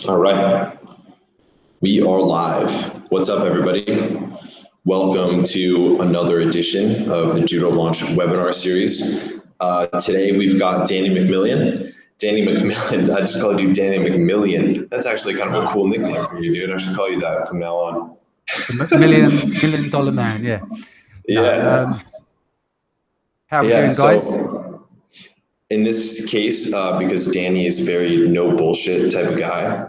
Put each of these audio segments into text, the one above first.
All right, we are live. What's up, everybody? Welcome to another edition of the Judolaunch webinar series. Today we've got Danny McMillian. Danny McMillian, I just called you Danny McMillian. That's actually kind of a cool nickname for you, dude. I should call you that from now on. Million dollar man, yeah. Yeah. How are we doing, guys? So in this case, because Danny is very no bullshit type of guy,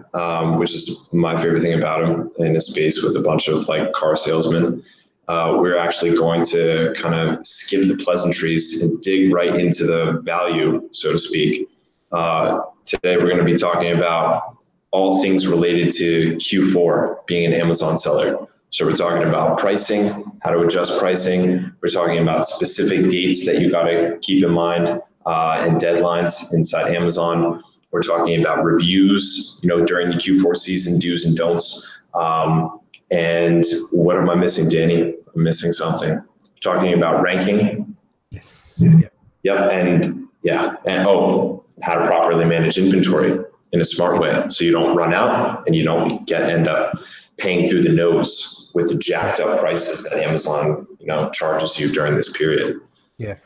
which is my favorite thing about him in a space with a bunch of like car salesmen, we're actually going to kind of skip the pleasantries and dig right into the value, so to speak. Today, we're going to be talking about all things related to Q4 being an Amazon seller. So we're talking about pricing, how to adjust pricing. We're talking about specific dates that you got to keep in mind and deadlines inside Amazon. We're talking about reviews, during the Q4 season, do's and don'ts. And what am I missing, Danny? I'm missing something. Talking about ranking. Yes. Yep. And how to properly manage inventory in a smart way, so you don't run out and you don't end up paying through the nose with the jacked up prices that Amazon, charges you during this period. Yeah.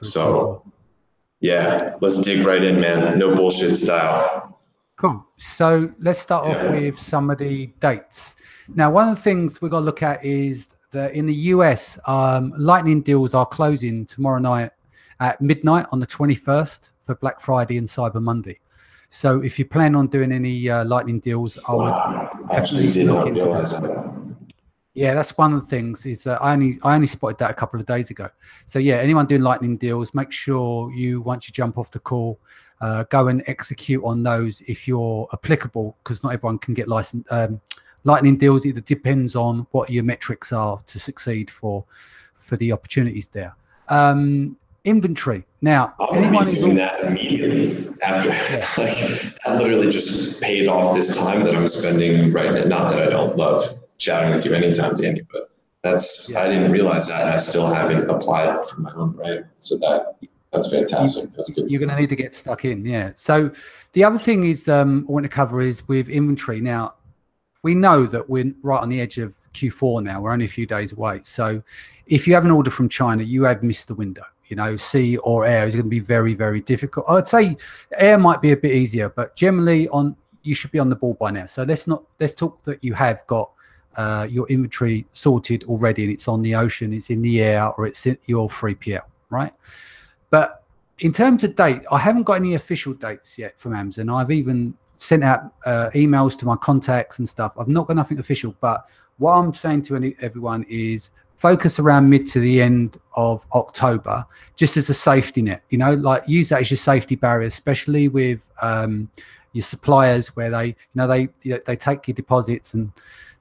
Yeah, let's dig right in, man. No bullshit style. Cool. So let's start off with some of the dates. Now, one of the things we've got to look at is that in the US, lightning deals are closing tomorrow night at midnight on the 21st for Black Friday and Cyber Monday. So if you plan on doing any lightning deals, I would definitely look into that. Yeah, that's one of the things is that I only spotted that a couple of days ago. So yeah, anyone doing lightning deals, make sure once you jump off the call, go and execute on those if you're applicable, because not everyone can get lightning deals. It depends on what your metrics are to succeed for the opportunities there. Inventory. Now, anyone who's doing that immediately after, I literally just paid off this time that I'm spending right now. Not that I don't love chatting with you anytime, Danny, but I didn't realize that, and I still haven't applied for my own brand. So that's fantastic. That's good. You're going to need to get stuck in, yeah. So the other thing is I want to cover is with inventory. Now, we know that we're right on the edge of Q4 now. We're only a few days away. So if you have an order from China, you have missed the window. Sea or air is going to be very, very difficult. I'd say air might be a bit easier, but generally you should be on the ball by now. So let's talk that you have got your inventory sorted already, and it's on the ocean, it's in the air, or it's in your 3PL, right? But in terms of date, I haven't got any official dates yet from Amazon. I've even sent out emails to my contacts and stuff. I've not got nothing official, but what I'm saying to everyone is focus around mid to the end of October, just as a safety net, like use that as your safety barrier, especially with your suppliers, where they take your deposits and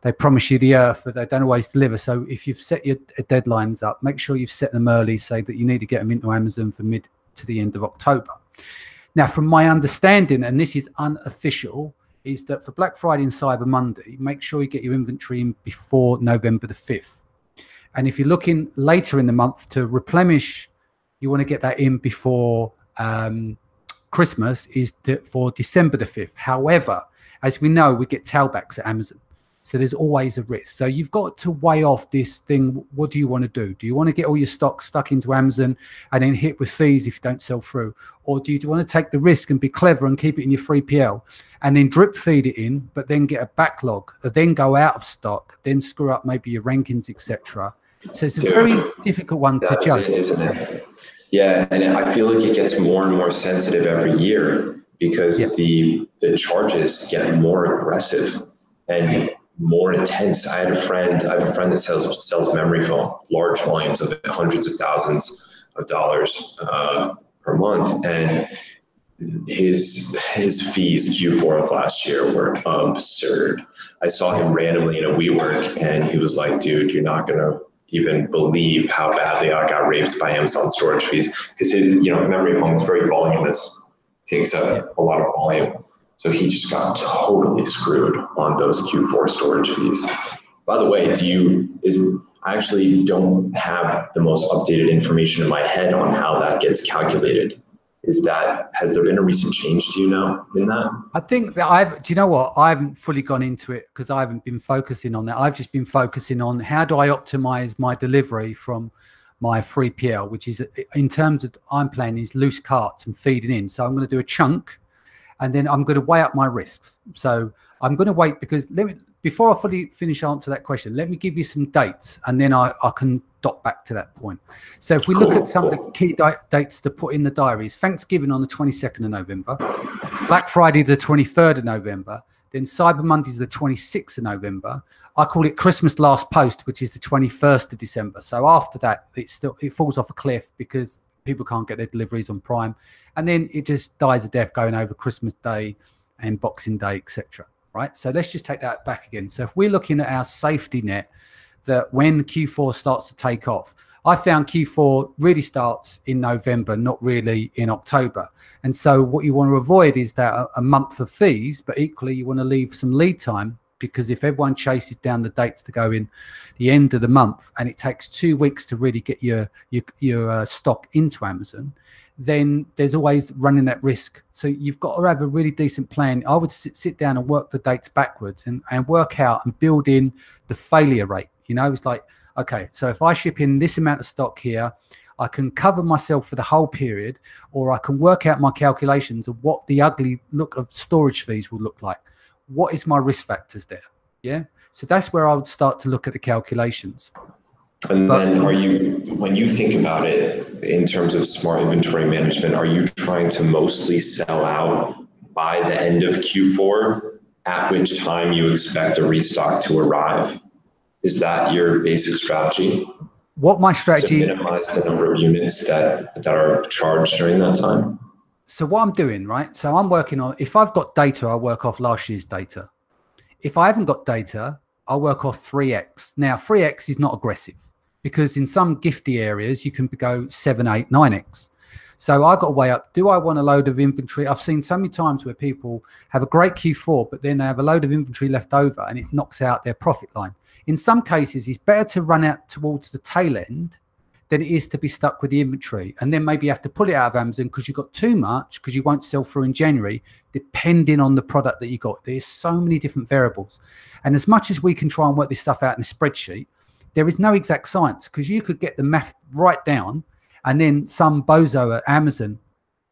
they promise you the earth, but they don't always deliver. So if you've set your deadlines up, make sure you've set them early, say that you need to get them into Amazon for mid to the end of October. Now, from my understanding, and this is unofficial, is that for Black Friday and Cyber Monday, make sure you get your inventory in before November the 5th. And if you're looking later in the month to replenish, you want to get that in before Christmas, for December the 5th. However, as we know, we get tailbacks at Amazon. So there's always a risk. So you've got to weigh off this thing. What do you want to do? Do you want to get all your stock stuck into Amazon and then hit with fees if you don't sell through? Or do you want to take the risk and be clever and keep it in your 3PL and then drip feed it in, but then get a backlog, then go out of stock, then screw up maybe your rankings, etc. So it's a very difficult one to judge. Isn't it? Yeah, and I feel like it gets more and more sensitive every year because the charges get more aggressive and more intense. I have a friend that sells memory foam, large volumes of hundreds of thousands of dollars per month, and his fees Q4 of last year were absurd. I saw him randomly in a WeWork, and he was like, "Dude, you're not gonna even believe how badly I got raped by Amazon storage fees," because his memory foam is very voluminous, takes up a lot of volume. So he just got totally screwed on those Q4 storage fees. By the way, I actually don't have the most updated information in my head on how that gets calculated. Has there been a recent change, do you know, in that? I think that do you know what? I haven't fully gone into it because I haven't been focusing on that. I've just been focusing on how do I optimize my delivery from my 3PL, which is in terms of I'm planning is loose carts and feeding in. So I'm going to do a chunk and then I'm going to weigh up my risks. So I'm going to wait because before I fully finish answer that question, let me give you some dates and then I can dot back to that point. So if we look at some of the key dates to put in the diaries, Thanksgiving on the 22nd of November, Black Friday the 23rd of November, then Cyber Monday is the 26th of November. I call it Christmas last post, which is the 21st of December. So after that, it falls off a cliff because people can't get their deliveries on Prime. And then it just dies a death going over Christmas Day and Boxing Day, etc. Right? So let's just take that back again. So if we're looking at our safety net, that when Q4 starts to take off, I found Q4 really starts in November, not really in October. And so what you want to avoid is that a month of fees, but equally you want to leave some lead time, because if everyone chases down the dates to go in the end of the month and it takes 2 weeks to really get your stock into Amazon, then there's always running that risk. So you've got to have a really decent plan. I would sit down and work the dates backwards and work out and build in the failure rate. You know, it's like, okay, so if I ship in this amount of stock here, I can cover myself for the whole period, or I can work out my calculations of what the ugly look of storage fees will look like. What is my risk factors there? Yeah. So that's where I would start to look at the calculations. And then when you think about it in terms of smart inventory management, are you trying to mostly sell out by the end of Q4, at which time you expect a restock to arrive? Is that your basic strategy? What my strategy to minimize the number of units that are charged during that time? So what I'm doing, right? So I'm working on, if I've got data, I work off last year's data. If I haven't got data, I'll work off 3x. Now, 3x is not aggressive because in some gifty areas, you can go 7, 8, 9x. So I've got to weigh up, do I want a load of inventory? I've seen so many times where people have a great Q4, but then they have a load of inventory left over and it knocks out their profit line. In some cases, it's better to run out towards the tail end than it is to be stuck with the inventory. And then maybe you have to pull it out of Amazon because you've got too much because you won't sell through in January, depending on the product that you got. There's so many different variables. And as much as we can try and work this stuff out in a spreadsheet, there is no exact science because you could get the math right down and then some bozo at Amazon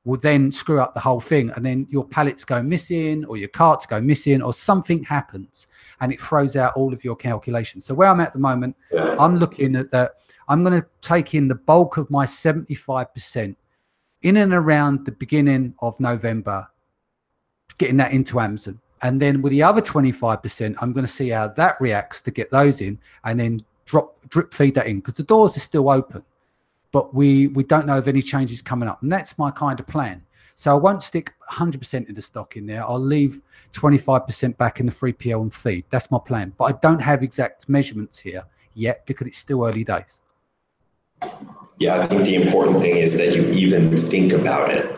will then screw up the whole thing, and then your pallets go missing or your carts go missing or something happens and it throws out all of your calculations. So where I'm at the moment, I'm looking at that. I'm going to take in the bulk of my 75% in and around the beginning of November, getting that into Amazon. And then with the other 25%, I'm going to see how that reacts to get those in and then drip feed that in because the doors are still open. But we don't know of any changes coming up. And that's my kind of plan. So I won't stick 100% of the stock in there. I'll leave 25% back in the 3PL and feed. That's my plan. But I don't have exact measurements here yet because it's still early days. Yeah, I think the important thing is that you even think about it.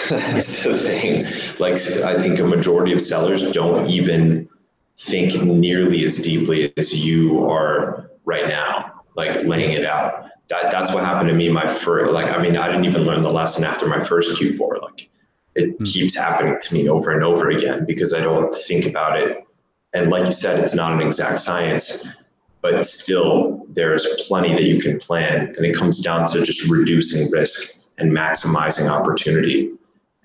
That's the thing. Like, I think a majority of sellers don't even think nearly as deeply as you are right now, like laying it out. That's what happened to me. I didn't even learn the lesson after my first Q4. Like, it keeps happening to me over and over again because I don't think about it. And like you said, it's not an exact science, but still there's plenty that you can plan. And it comes down to just reducing risk and maximizing opportunity.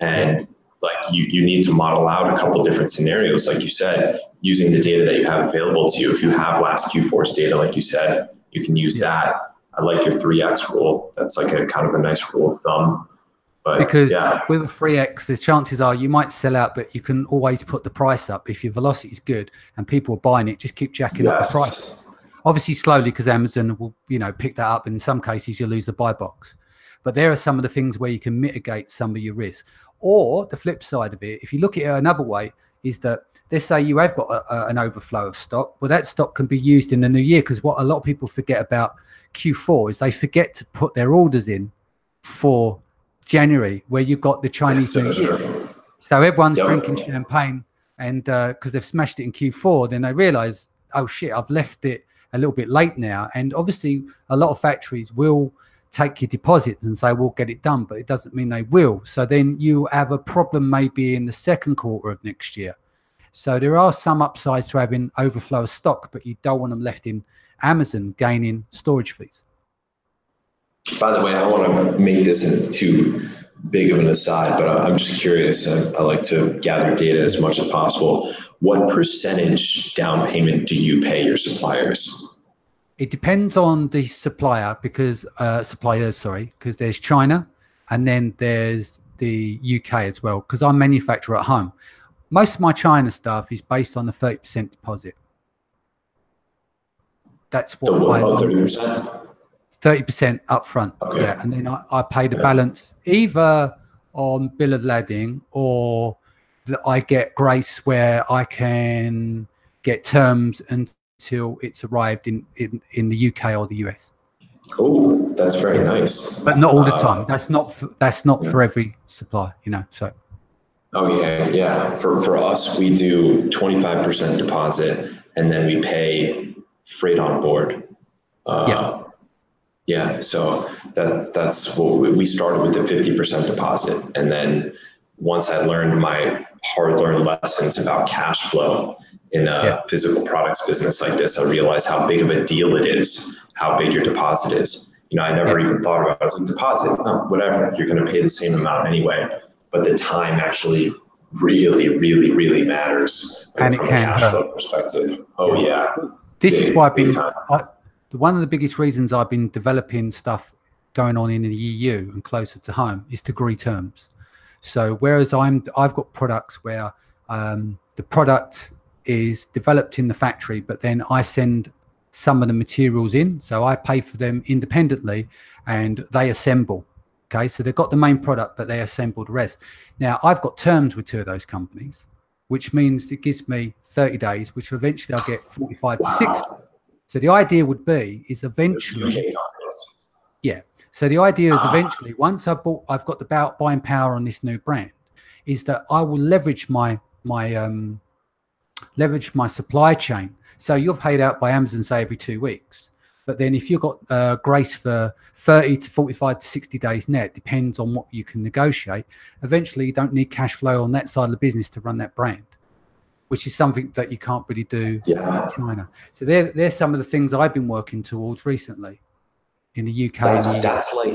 And like you need to model out a couple different scenarios, like you said, using the data that you have available to you. If you have last Q4's data, like you said, you can use that. I like your 3x rule. That's like a kind of a nice rule of thumb. But because with a 3x, the chances are you might sell out, but you can always put the price up. If your velocity is good and people are buying it, just keep jacking up the price. Obviously slowly because Amazon will, pick that up. And in some cases, you'll lose the buy box. But there are some of the things where you can mitigate some of your risk. Or the flip side of it, if you look at it another way, is that let's say you have got an overflow of stock. Well, that stock can be used in the new year because what a lot of people forget about Q4 is they forget to put their orders in for January, where you've got the Chinese New Year. So everyone's drinking champagne, and because they've smashed it in Q4, then they realize, oh shit, I've left it a little bit late now. And obviously, a lot of factories will take your deposits and say we'll get it done, but it doesn't mean they will. So then you have a problem maybe in the second quarter of next year. So there are some upsides to having overflow of stock, but you don't want them left in Amazon gaining storage fees. By the way, I don't want to make this into too big of an aside, but I'm just curious. I like to gather data as much as possible. What percentage down payment do you pay your suppliers? It depends on the supplier, because because there's China and then there's the UK as well, because I manufacture at home. Most of my China stuff is based on the 30% deposit. That's what I 30%? 30% upfront. Okay. Yeah, and then I pay the balance either on bill of lading, or that I get grace where I can get terms until it's arrived in the UK or the US. Oh, that's very nice. But not all the time. That's not for every supplier, you know. So. Oh yeah. For us, we do 25% deposit, and then we pay freight on board. Yeah, so that's what we started with, the 50% deposit. And then once I learned my hard-learned lessons about cash flow in a physical products business like this, I realized how big of a deal it is, how big your deposit is. You know, I never even thought about it. I was like, deposit, whatever, you're going to pay the same amount anyway. But the time actually really matters from a cash flow perspective. Oh yeah. This is why I've been... One of the biggest reasons I've been developing stuff going on in the EU and closer to home is to agree terms. So whereas I've got products where the product is developed in the factory, but then I send some of the materials in, so I pay for them independently and they assemble. Okay, so they've got the main product, but they assemble the rest. Now I've got terms with 2 of those companies, which means it gives me 30 days, which eventually I'll get 45 to 60. So the idea would be is eventually, so the idea is eventually, once I've got the buying power on this new brand, is that I will leverage my supply chain. So you're paid out by Amazon, say, every 2 weeks. But then if you've got grace for 30 to 45 to 60 days net, depends on what you can negotiate. Eventually, you don't need cash flow on that side of the business to run that brand, which is something that you can't really do in China. So there's some of the things I've been working towards recently in the UK. That's like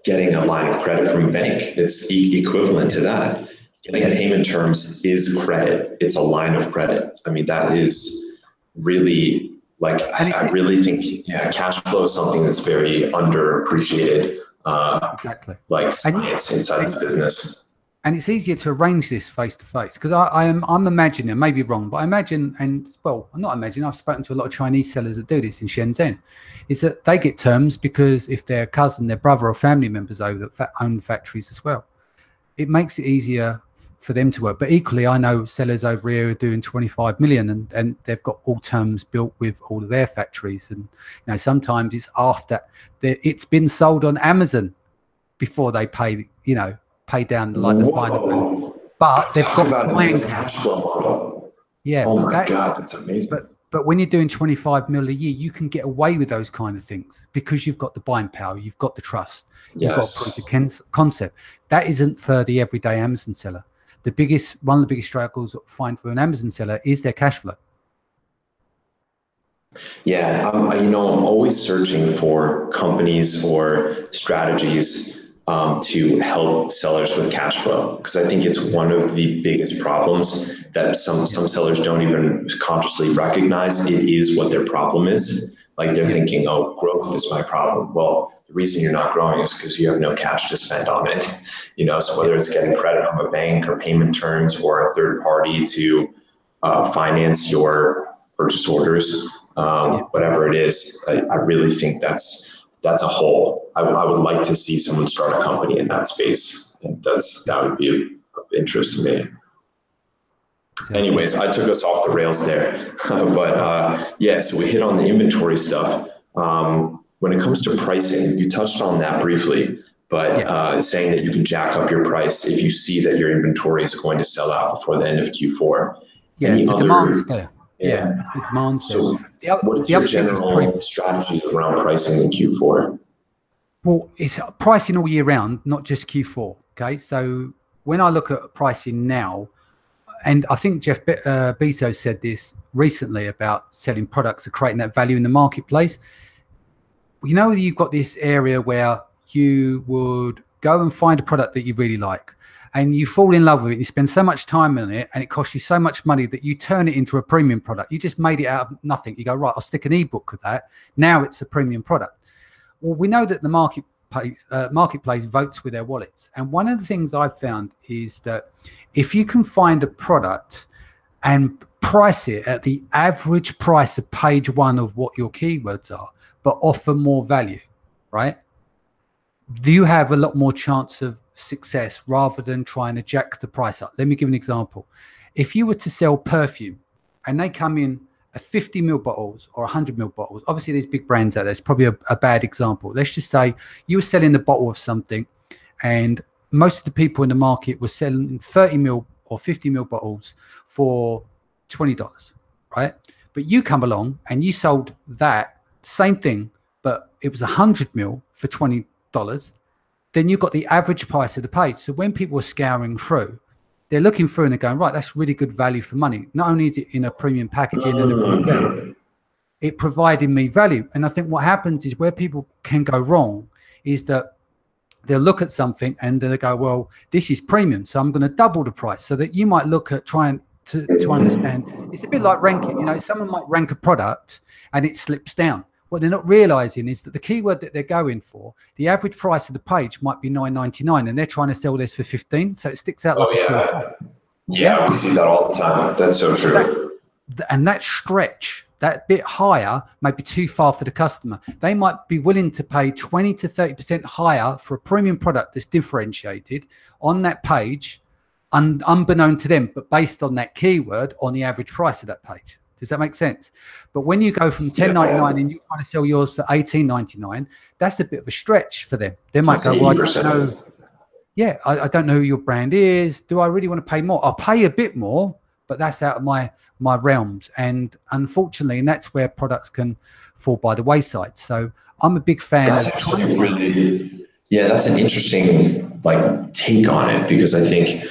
getting a line of credit from a bank. It's equivalent to that. Getting payment terms is credit. It's a line of credit. I mean, that is really, like, I really think, cash flow is something that's very underappreciated. Exactly. Like science inside this business. And it's easier to arrange this face to face, because I'm imagining, maybe wrong, but I imagine, and well, I'm not imagining, I've spoken to a lot of Chinese sellers that do this in Shenzhen, is that they get terms because if their cousin, their brother or family members own the factories as well, it makes it easier for them to work. But equally, I know sellers over here are doing 25 million and they've got all terms built with all of their factories. And you know, sometimes it's after it's been sold on Amazon before they pay, you know, pay down like the final value. But they've got buying cash flow model. Yeah. Oh my God, that's amazing. But when you're doing 25 mil a year, you can get away with those kind of things because you've got the buying power, you've got the trust, you've got proof of concept. That isn't for the everyday Amazon seller. One of the biggest struggles I find for an Amazon seller is their cash flow. Yeah, I'm always searching for companies or strategies to help sellers with cash flow, because I think it's one of the biggest problems that some sellers don't even consciously recognize. It is what their problem is. Like they're thinking, oh, growth is my problem. Well, the reason you're not growing is because you have no cash to spend on it. You know, so whether it's getting credit from a bank or payment terms or a third party to finance your purchase orders, whatever it is, I really think that's a hole. I would like to see someone start a company in that space. And that would be of interest to me. Anyways, I took us off the rails there, but so we hit on the inventory stuff. When it comes to pricing, you touched on that briefly, but saying that you can jack up your price if you see that your inventory is going to sell out before the end of Q4. Yeah, the demand's there. Yeah, the demand's there. So what is your general strategy around pricing in Q4? Well, it's pricing all year round, not just Q4. Okay, so when I look at pricing now, and I think Jeff Bezos said this recently about selling products and creating that value in the marketplace. You know, you've got this area where you would go and find a product that you really like, and you fall in love with it. You spend so much time on it, and it costs you so much money that you turn it into a premium product. You just made it out of nothing. You go, right, I'll stick an ebook with that. Now it's a premium product. Well, we know that the marketplace votes with their wallets. And one of the things I've found is that if you can find a product and price it at the average price of page one of what your keywords are, but offer more value, right? Do you have a lot more chance of success rather than trying to jack the price up? Let me give an example. If you were to sell perfume and they come in 50ml bottles or 100ml bottles. Obviously, there's big brands out there. It's probably a bad example. Let's just say you were selling a bottle of something, and most of the people in the market were selling 30ml or 50ml bottles for $20, right? But you come along and you sold that same thing, but it was 100ml for $20. Then you got the average price of the page. So when people are scouring through, they're looking through and they're going, right, that's really good value for money. Not only is it in a premium packaging and everything else, it provided me value. And I think what happens is where people can go wrong is that they'll look at something and then they go, well, this is premium, so I'm going to double the price. So that you might look at trying to understand. It's a bit like ranking. You know, someone might rank a product and it slips down. What they're not realizing is that the keyword that they're going for, the average price of the page might be $9.99, and they're trying to sell this for $15. So it sticks out like a sore thumb. Yeah, we see that all the time. That's so true. And that stretch, that bit higher, may be too far for the customer. They might be willing to pay 20 to 30% higher for a premium product that's differentiated on that page, unbeknown to them, but based on that keyword on the average price of that page. Does that make sense? But when you go from $10.99 and you're trying to sell yours for $18.99, that's a bit of a stretch for them. They might go, well, I don't know. Yeah, I don't know who your brand is. Do I really want to pay more? I'll pay a bit more, but that's out of my realms. And unfortunately, and that's where products can fall by the wayside. So I'm a big fan of actually really, yeah, that's an interesting take on it, because I think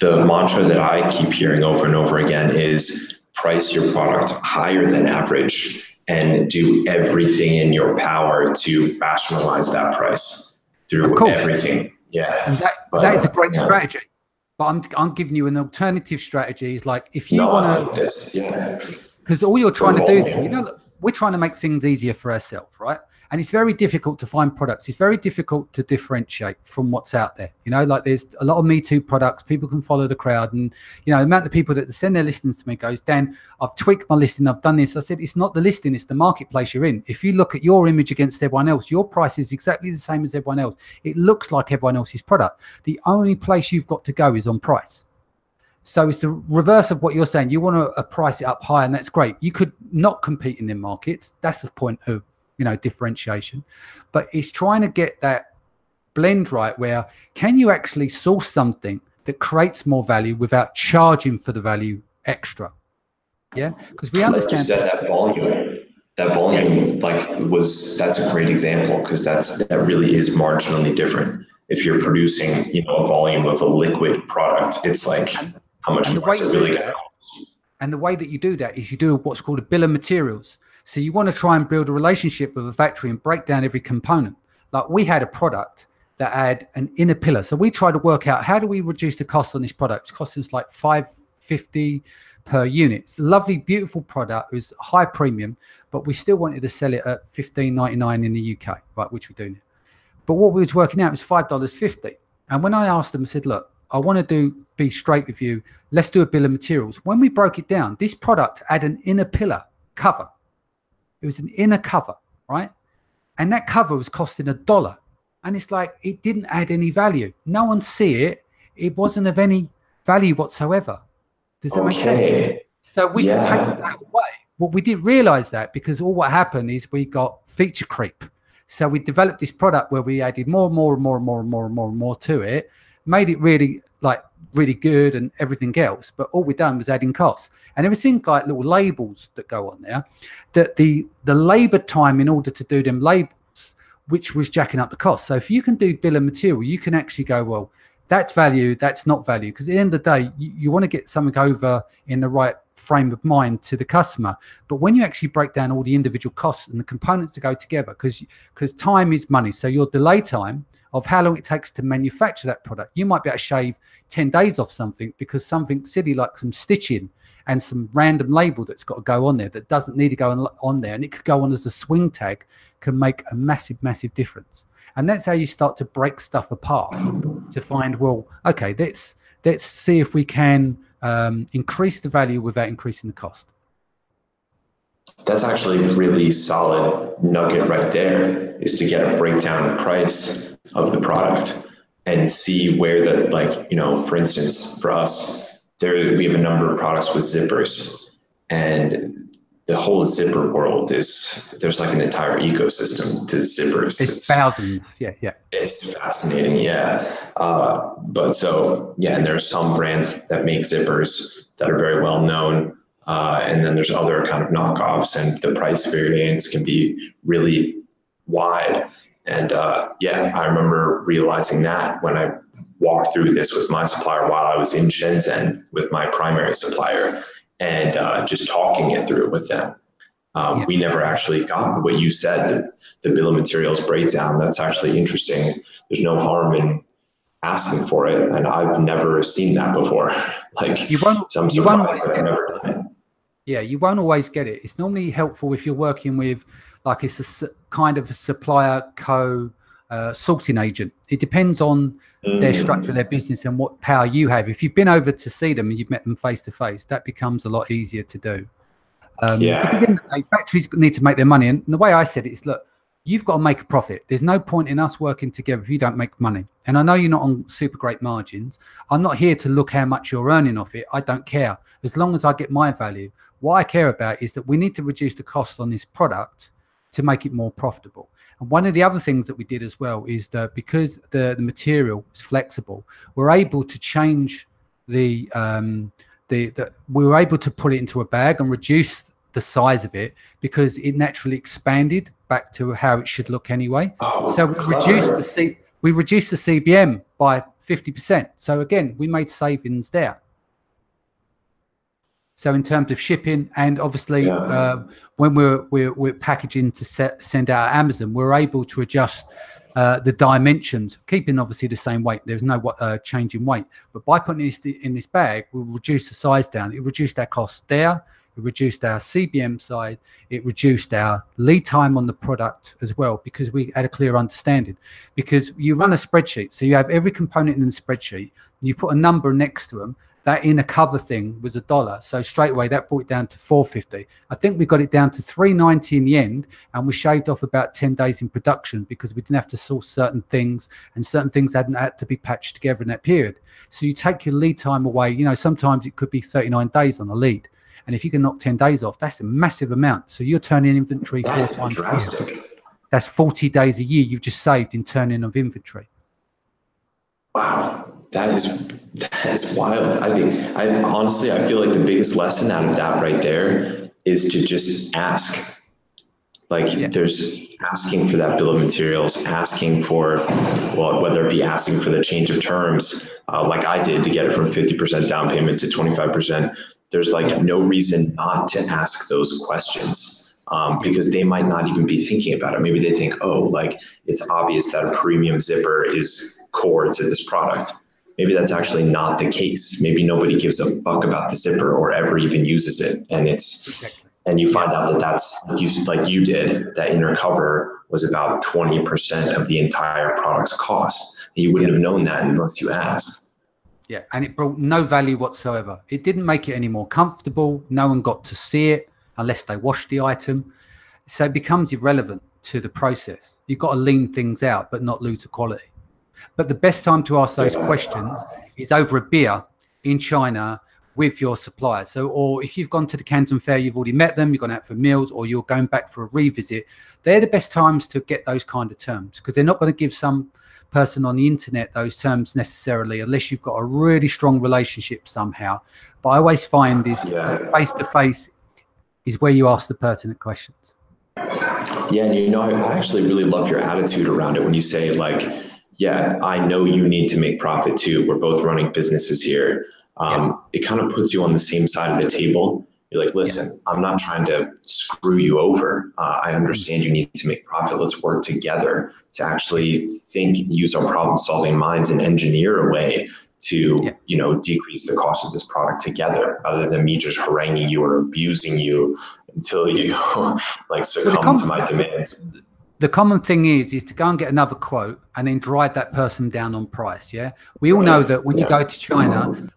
the mantra that I keep hearing over and over again is price your product higher than average and do everything in your power to rationalize that price through everything. Yeah. And that is a great strategy. But I'm giving you an alternative strategy. Is like, if you want to, because all you're trying to do then, you know, we're trying to make things easier for ourselves, right? And it's very difficult to find products. It's very difficult to differentiate from what's out there. You know, like there's a lot of Me Too products. People can follow the crowd. And, you know, the amount of people that send their listings to me goes, Dan, I've tweaked my listing. I've done this. I said, it's not the listing. It's the marketplace you're in. If you look at your image against everyone else, your price is exactly the same as everyone else. It looks like everyone else's product. The only place you've got to go is on price. So it's the reverse of what you're saying. You want to price it up high, and that's great. You could not compete in them markets. That's the point of, you know, differentiation. But it's trying to get that blend right, where can you actually source something that creates more value without charging for the value extra? Yeah, because we understand that volume. That's a great example, because that really is marginally different. If you're producing, you know, a volume of a liquid product, it's like how much is it really going to cost? And the way that you do that is you do what's called a bill of materials. So you want to try and build a relationship with a factory and break down every component. Like we had a product that had an inner pillar. So we tried to work out, how do we reduce the cost on this product? It's costing us like $5.50 per unit. It's a lovely, beautiful product. It was high premium, but we still wanted to sell it at $15.99 in the UK, right, which we do now. But what we was working out was $5.50. And when I asked them, I said, look, I want to be straight with you. Let's do a bill of materials. When we broke it down, this product had an inner pillar cover. It was an inner cover, right? And that cover was costing $1. And it's like, it didn't add any value. No one see it. It wasn't of any value whatsoever. Does that make sense? So we could take that away. Well, we didn't realize that, because all what happened is we got feature creep. So we developed this product where we added more to it, made it really good and everything else. But all we done was adding costs. And there was things like little labels that go on there, that the labor time in order to do them labels which was jacking up the cost. So if you can do bill of material, you can actually go, well, that's value, that's not value. Because at the end of the day, you want to get something over in the right frame of mind to the customer. But when you actually break down all the individual costs and the components to go together, because time is money. So your delay time of how long it takes to manufacture that product, you might be able to shave 10 days off something because something silly like some stitching and some random label that's got to go on there that doesn't need to go on there, and it could go on as a swing tag, can make a massive, massive difference. And that's how you start to break stuff apart to find, well, okay, let's see if we can increase the value without increasing the cost. That's actually a really solid nugget right there, is to get a breakdown of price of the product and see where the, like, you know, for instance, for us, we have a number of products with zippers, and the whole zipper world there's like an entire ecosystem to zippers. It's thousands. Yeah. It's fascinating. Yeah. But so, yeah, and there are some brands that make zippers that are very well known. And then there's other kind of knockoffs, and the price variance can be really wide. And yeah, I remember realizing that when I walked through this with my supplier while I was in Shenzhen with my primary supplier, and just talking it through with them. We never actually got what you said, the bill of materials breakdown. That's actually interesting. There's no harm in asking for it, and I've never seen that before. Like, you won't, so I'm surprised that I've never done it. Yeah, you won't always get it. It's normally helpful if you're working with, like, it's a kind of a supplier sourcing agent. It depends on their structure, their business, and what power you have. If you've been over to see them and you've met them face to face, that becomes a lot easier to do. Because in the day, factories need to make their money. And the way I said it is, look, you've got to make a profit. There's no point in us working together if you don't make money. And I know you're not on super great margins. I'm not here to look how much you're earning off it. I don't care. As long as I get my value. What I care about is that we need to reduce the cost on this product to make it more profitable. And one of the other things that we did as well is that because the material is flexible, we're able to change we were able to put it into a bag and reduce the size of it because it naturally expanded back to how it should look anyway. So we reduced the CBM by 50%. So again, we made savings there. So in terms of shipping, and obviously when we're packaging to send out Amazon, we're able to adjust the dimensions, keeping obviously the same weight. There's no change in weight, but by putting this in this bag, we'll reduce the size down. It reduced our costs there. It reduced our CBM side. It reduced our lead time on the product as well, because we had a clear understanding. Because you run a spreadsheet, so you have every component in the spreadsheet. You put a number next to them. That inner cover thing was $1, so straight away that brought it down to $4.50. I think we got it down to $3.90 in the end, and we shaved off about 10 days in production because we didn't have to source certain things, and certain things hadn't had to be patched together in that period. So you take your lead time away. You know, sometimes it could be 39 days on a lead, and if you can knock 10 days off, that's a massive amount. So you're turning inventory 4 times a year. That's 40 days a year you've just saved in turning of inventory. Wow. That is wild. Honestly, I feel like the biggest lesson out of that right there is to just ask. Like, there's asking for that bill of materials, asking for, well, whether it be asking for the change of terms, like I did to get it from 50% down payment to 25%. There's like no reason not to ask those questions. Because they might not even be thinking about it. Maybe they think, oh, like, it's obvious that a premium zipper is core to this product. Maybe that's actually not the case. Maybe nobody gives a fuck about the zipper or ever even uses it. And and you find out that that's, like you did, that inner cover was about 20% of the entire product's cost. You wouldn't have known that unless you asked. Yeah, and it brought no value whatsoever. It didn't make it any more comfortable. No one got to see it unless they washed the item. So it becomes irrelevant to the process. You've got to lean things out, but not lose the quality. But the best time to ask those questions is over a beer in China with your supplier. So, or if you've gone to the Canton Fair, you've already met them, you've gone out for meals, or you're going back for a revisit. They're the best times to get those kind of terms, because they're not going to give some person on the internet those terms necessarily, unless you've got a really strong relationship somehow. But I always find is face to face is where you ask the pertinent questions. Yeah, and I actually really love your attitude around it when you say like, yeah, I know you need to make profit too. We're both running businesses here. It kind of puts you on the same side of the table. You're like, listen, I'm not trying to screw you over. I understand you need to make profit. Let's work together to actually think, use our problem solving minds and engineer a way to, decrease the cost of this product together, rather than me just haranguing you or abusing you until you like succumb to my demands. The common thing is to go and get another quote and then drive that person down on price. Yeah. We all know that when you go to China,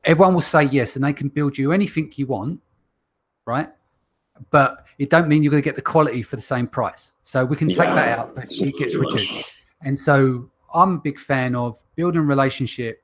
everyone will say yes, and they can build you anything you want, right? But it don't mean you're going to get the quality for the same price. So we can take that out, but it gets reduced. And so I'm a big fan of building a relationship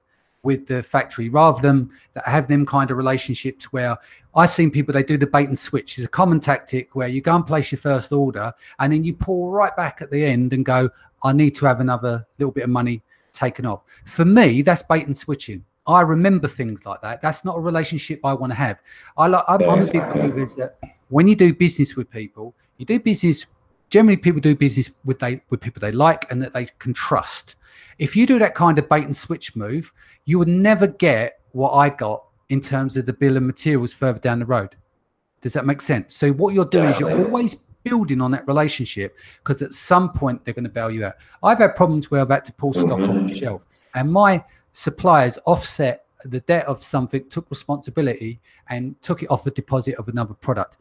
with the factory, rather than have them kind of relationships where I've seen people, they do the bait and switch. It's a common tactic where you go and place your first order and then you pull right back at the end and go, I need to have another little bit of money taken off. For me, that's bait and switching. I remember things like that. That's not a relationship I want to have. I'm a big believer is that when you do business with people, you do business, generally people do business with people they like and that they can trust. If you do that kind of bait and switch move, you would never get what I got in terms of the bill of materials further down the road. Does that make sense? So what you're doing is you're always building on that relationship, because at some point they're going to bail you out. I've had problems where I've had to pull stock off the shelf, and my suppliers offset the debt of something, took responsibility and took it off the deposit of another product.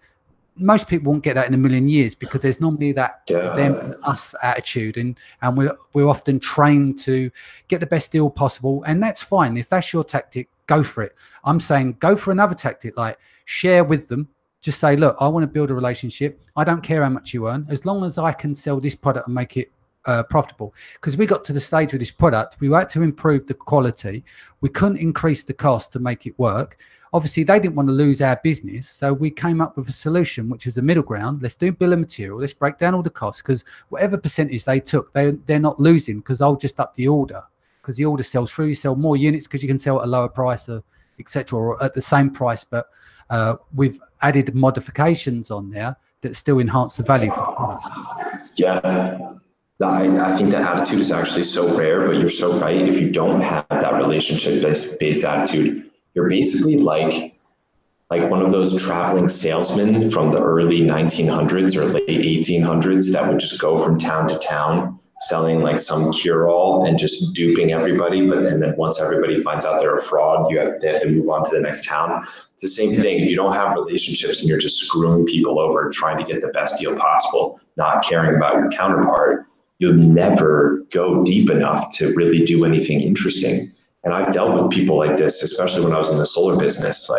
Most people won't get that in a million years, because there's normally that them and us attitude, and we're often trained to get the best deal possible, and that's fine. If that's your tactic, go for it. I'm saying go for another tactic, like share with them. Just say, look, I want to build a relationship. I don't care how much you earn, as long as I can sell this product and make it profitable. Because we got to the stage with this product, we had to improve the quality. We couldn't increase the cost to make it work. Obviously, they didn't want to lose our business, so we came up with a solution, which is a middle ground. Let's do bill of material. Let's break down all the costs, because whatever percentage they took, they're not losing, because I'll just up the order, because the order sells through. You sell more units because you can sell at a lower price, etc., or at the same price, but we've added modifications on there that still enhance the value for the product. Yeah. I think that attitude is actually so rare, but you're so right. If you don't have that relationship-based attitude, you're basically like one of those traveling salesmen from the early 1900s or late 1800s that would just go from town to town selling like some cure-all and just duping everybody. But then once everybody finds out they're a fraud, they have to move on to the next town. It's the same thing. If you don't have relationships and you're just screwing people over, trying to get the best deal possible, not caring about your counterpart, you'll never go deep enough to really do anything interesting. And I've dealt with people like this, especially when I was in the solar business.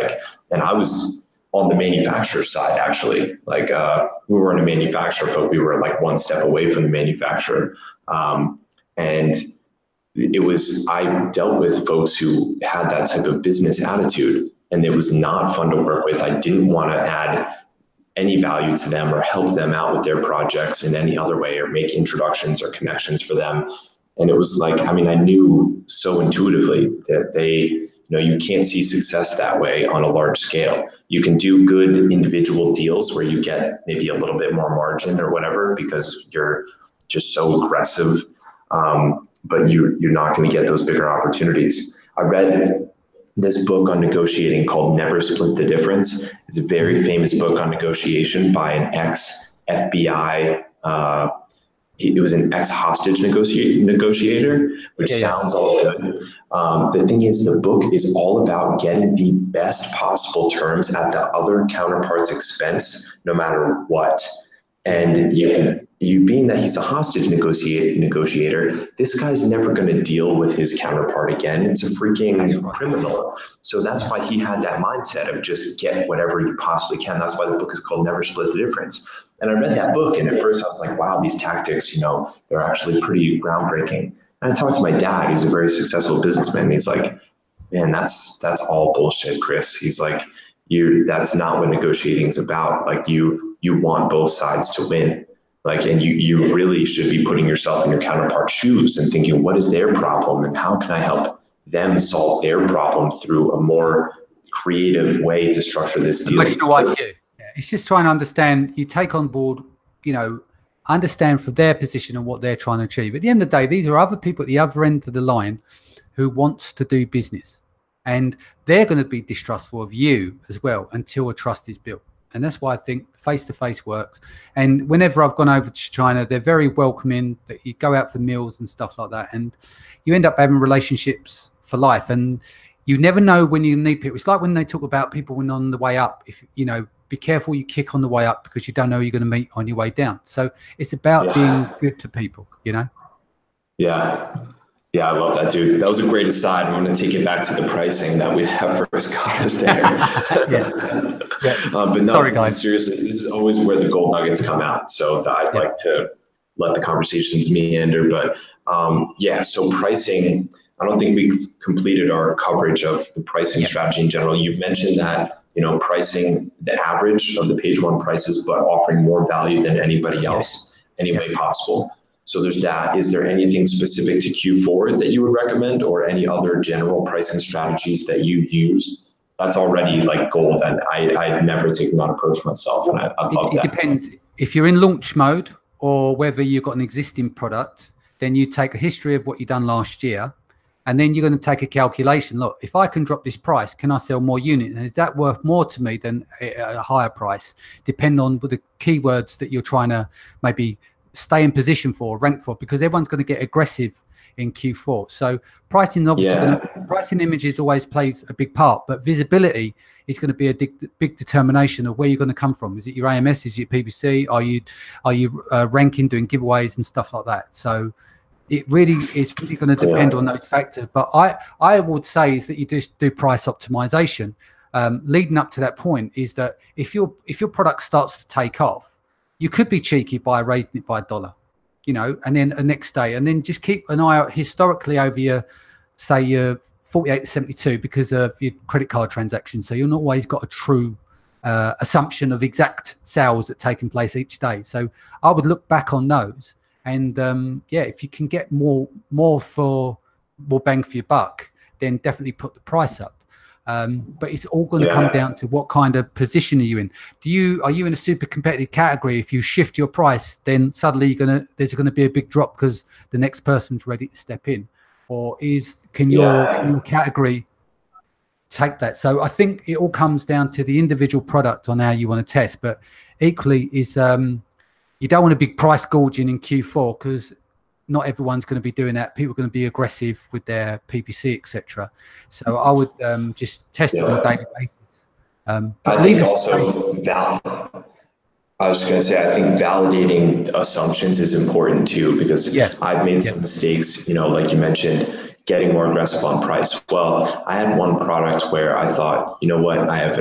And I was on the manufacturer side, actually. We weren't a manufacturer, but we were like one step away from the manufacturer. And I dealt with folks who had that type of business attitude, and it was not fun to work with. I didn't want to add any value to them or help them out with their projects in any other way or make introductions or connections for them. And it was like, I knew so intuitively that you can't see success that way on a large scale. You can do good individual deals where you get maybe a little bit more margin or whatever, because you're just so aggressive, but you're not going to get those bigger opportunities. I read this book on negotiating called Never Split the Difference. It's a very famous book on negotiation by an ex-FBI, it was an ex-hostage negotiator, which sounds all good. The thing is, the book is all about getting the best possible terms at the other counterpart's expense, no matter what. And you being that he's a hostage negotiator, this guy's never going to deal with his counterpart again. It's a freaking criminal. So that's why he had that mindset of just get whatever you possibly can. That's why the book is called Never Split the Difference. And I read that book, and at first I was like, wow, these tactics, they're actually pretty groundbreaking. And I talked to my dad, who's a very successful businessman. And he's like, man, that's all bullshit, Chris. He's like, that's not what negotiating is about. Like you want both sides to win. And you really should be putting yourself in your counterpart's shoes and thinking, what is their problem and how can I help them solve their problem through a more creative way to structure this deal? Emotional IQ. It's just trying to understand. You take on board you know, understand from their position and what they're trying to achieve. At the end of the day, these are other people at the other end of the line who wants to do business, and they're going to be distrustful of you as well until a trust is built. And that's why I think face-to-face works. And whenever I've gone over to China, they're very welcoming, that you go out for meals and stuff like that. And you end up having relationships for life. And you never know when you need people. It's like when they talk about people when on the way up, if you know, be careful you kick on the way up because you don't know who you're going to meet on your way down. So it's about being good to people, you know? Yeah. Yeah, I love that, dude. That was a great aside. I'm going to take it back to the pricing that we have first got us there. But no, sorry, guys. Seriously, this is always where the gold nuggets come out. So I'd like to let the conversations meander. But so pricing, I don't think we completed our coverage of the pricing strategy in general. You mentioned that, you know, pricing the average of the page one prices, but offering more value than anybody else any way possible. So there's that. Is there anything specific to Q4 that you would recommend, or any other general pricing strategies that you use? That's already like gold, and I'd never taken that approach myself, and I'd love that. It depends. If you're in launch mode or whether you've got an existing product, then you take a history of what you've done last year, and then you're going to take a calculation. Look, if I can drop this price, can I sell more units? And is that worth more to me than a higher price? Depending on the keywords that you're trying to maybe stay in position for, rank for, because everyone's going to get aggressive in Q4. So pricing obviously pricing images always plays a big part, but visibility is going to be a big determination of where you're going to come from. Is it your AMS? Is it PPC? Are you ranking, doing giveaways and stuff like that? So it's really going to depend on those factors. But I would say is that you just do price optimization. Leading up to that point is that if your product starts to take off, you could be cheeky by raising it by $1, you know, and then the next day, and then just keep an eye out historically over your, say, your 48 to 72 because of your credit card transactions. So you're not always got a true assumption of exact sales that taking place each day. So I would look back on those, and if you can get more bang for your buck, then definitely put the price up. But it's all going to come down to what kind of position are you in. Are you in a super competitive category? If you shift your price, then suddenly there's going to be a big drop because the next person's ready to step in. Or can your category take that? So I think it all comes down to the individual product on how you want to test. But equally is you don't want to be price gouging in Q4 because not everyone's going to be doing that. People are going to be aggressive with their PPC, etc. So I would just test it on a daily basis. I think also I was going to say, I think validating assumptions is important too, because I've made some mistakes, you know, like you mentioned, getting more aggressive on price. Well, I had one product where I thought, you know what, I have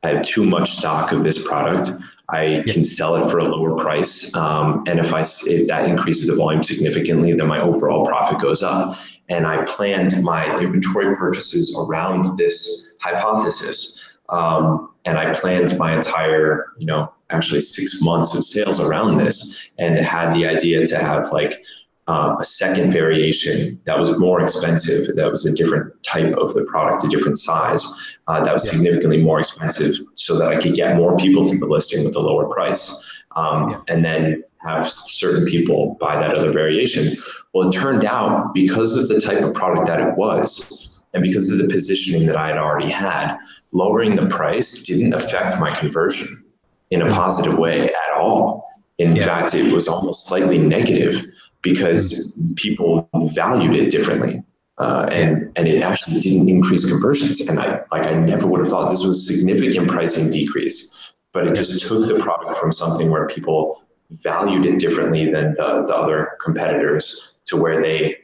I have too much stock of this product. I can sell it for a lower price. And if that increases the volume significantly, then my overall profit goes up. And I planned my inventory purchases around this hypothesis. And I planned my entire, you know, actually 6 months of sales around this, and had the idea to have like a second variation that was more expensive, that was a different type of the product, a different size, that was significantly more expensive, so that I could get more people to the listing with a lower price, and then have certain people buy that other variation. Well, it turned out, because of the type of product that it was, and because of the positioning that I had already had, lowering the price didn't affect my conversion in a positive way at all. In fact, it was almost slightly negative, because people valued it differently. And it actually didn't increase conversions. And I never would have thought this was a significant pricing decrease, but it just took the product from something where people valued it differently than the other competitors to where they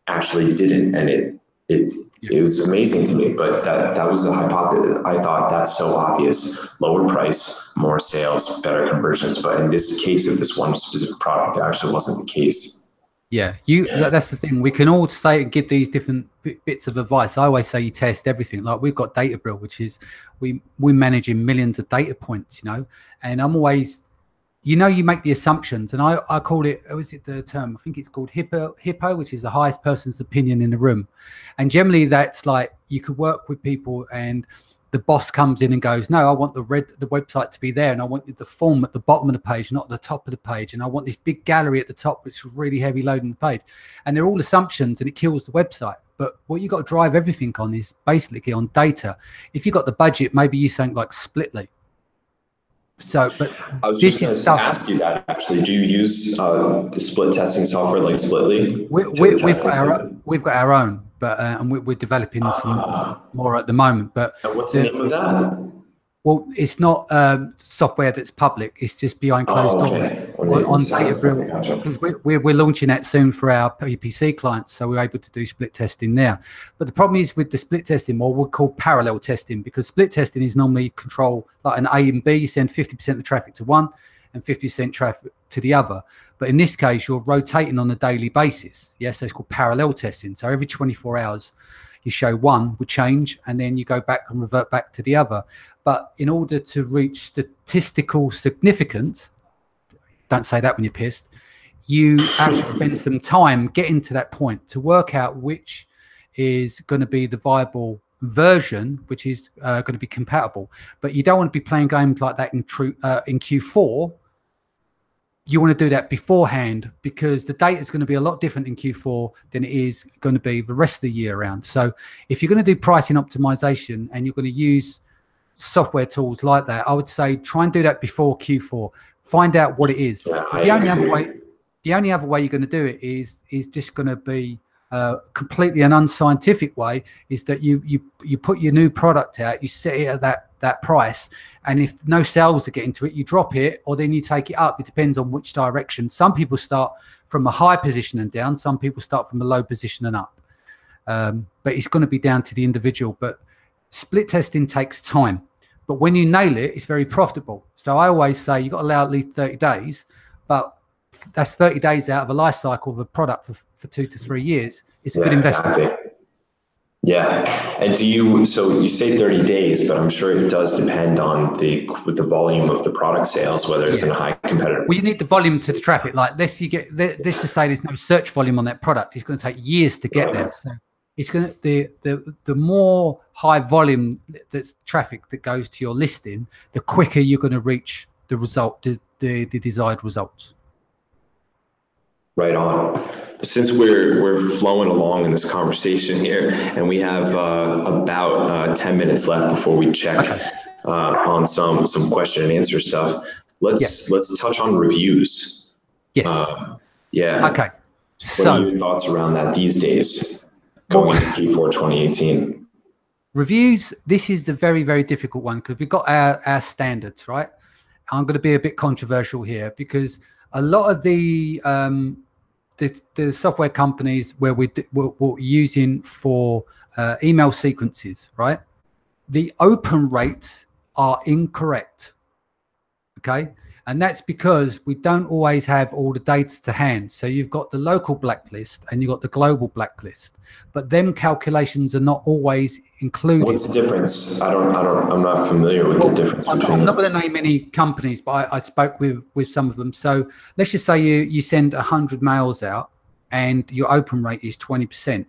actually didn't. And it was amazing to me, but that was a hypothesis. I thought that's so obvious: lower price, more sales, better conversions. But in this case of this one specific product, it actually wasn't the case. That's the thing. We can all say and give these different bits of advice. I always say you test everything. Like we've got Databril, which is we're managing millions of data points, you know, and I'm always, you know, you make the assumptions, and I call it, was it the term? I think it's called hippo, which is the highest person's opinion in the room. And generally that's like, you could work with people and the boss comes in and goes, no, I want the website to be there, and I want the form at the bottom of the page, not at the top of the page, and I want this big gallery at the top which is really heavy loading the page. And they're all assumptions, and it kills the website. But what you got to drive everything on is basically on data. If you've got the budget, maybe use something like Splitly. So, but I was just going to ask you that, actually. Do you use the split testing software like Splitly? We've got our own, but and we're developing some more at the moment. But and what's the name of that? Well, it's not software that's public. It's just behind closed doors on Databricks, because we're launching that soon for our PPC clients, so we're able to do split testing there. But the problem is with the split testing, what we'll call parallel testing, because split testing is normally control like an A and B. You send 50% of the traffic to one and 50% traffic to the other. But in this case, you're rotating on a daily basis. Yes, so it's called parallel testing. So every 24 hours, you show one would change, and then you go back and revert back to the other. But in order to reach statistical significance, don't say that when you're pissed, you have to spend some time getting to that point to work out which is going to be the viable version, which is going to be compatible. But you don't want to be playing games like that in Q4. You want to do that beforehand, because the data is going to be a lot different in Q4 than it is going to be the rest of the year around. So if you're going to do pricing optimization and you're going to use software tools like that, I would say try and do that before Q4. Find out what it is. The only other way you're going to do it is just going to be completely an unscientific way, is that you put your new product out, you set it at that price, and if no sales are getting to it, you drop it, or then you take it up. It depends on which direction. Some people start from a high position and down, some people start from a low position and up, but it's going to be down to the individual. But split testing takes time, but when you nail it, it's very profitable. So I always say you've got to allow at least 30 days, but that's 30 days out of a life cycle of a product for 2 to 3 years. It's a good investment. Exactly. Yeah. And so you say 30 days, but I'm sure it does depend on the volume of the product sales, whether it's in a high competitive. Well, you need the volume to the traffic. Like let's just say there's no search volume on that product. It's going to take years to get there. So it's going to, the more high volume that's traffic that goes to your listing, the quicker you're going to reach the result, the desired results. Right on. Since we're flowing along in this conversation here, and we have about 10 minutes left before we check on some question and answer stuff, let's touch on reviews. Yes. Yeah. Okay. What are your thoughts around that these days, going into Q4 2018? Reviews. This is the very, very difficult one, because we've got our standards, right? I'm going to be a bit controversial here, because a lot of the software companies where we're using for email sequences, right? The open rates are incorrect, okay? And that's because we don't always have all the data to hand. So you've got the local blacklist and you've got the global blacklist, but them calculations are not always included. What's the difference? I'm not familiar with the difference. I'm not going to name any companies, but I spoke with some of them. So let's just say you send 100 mails out and your open rate is 20%.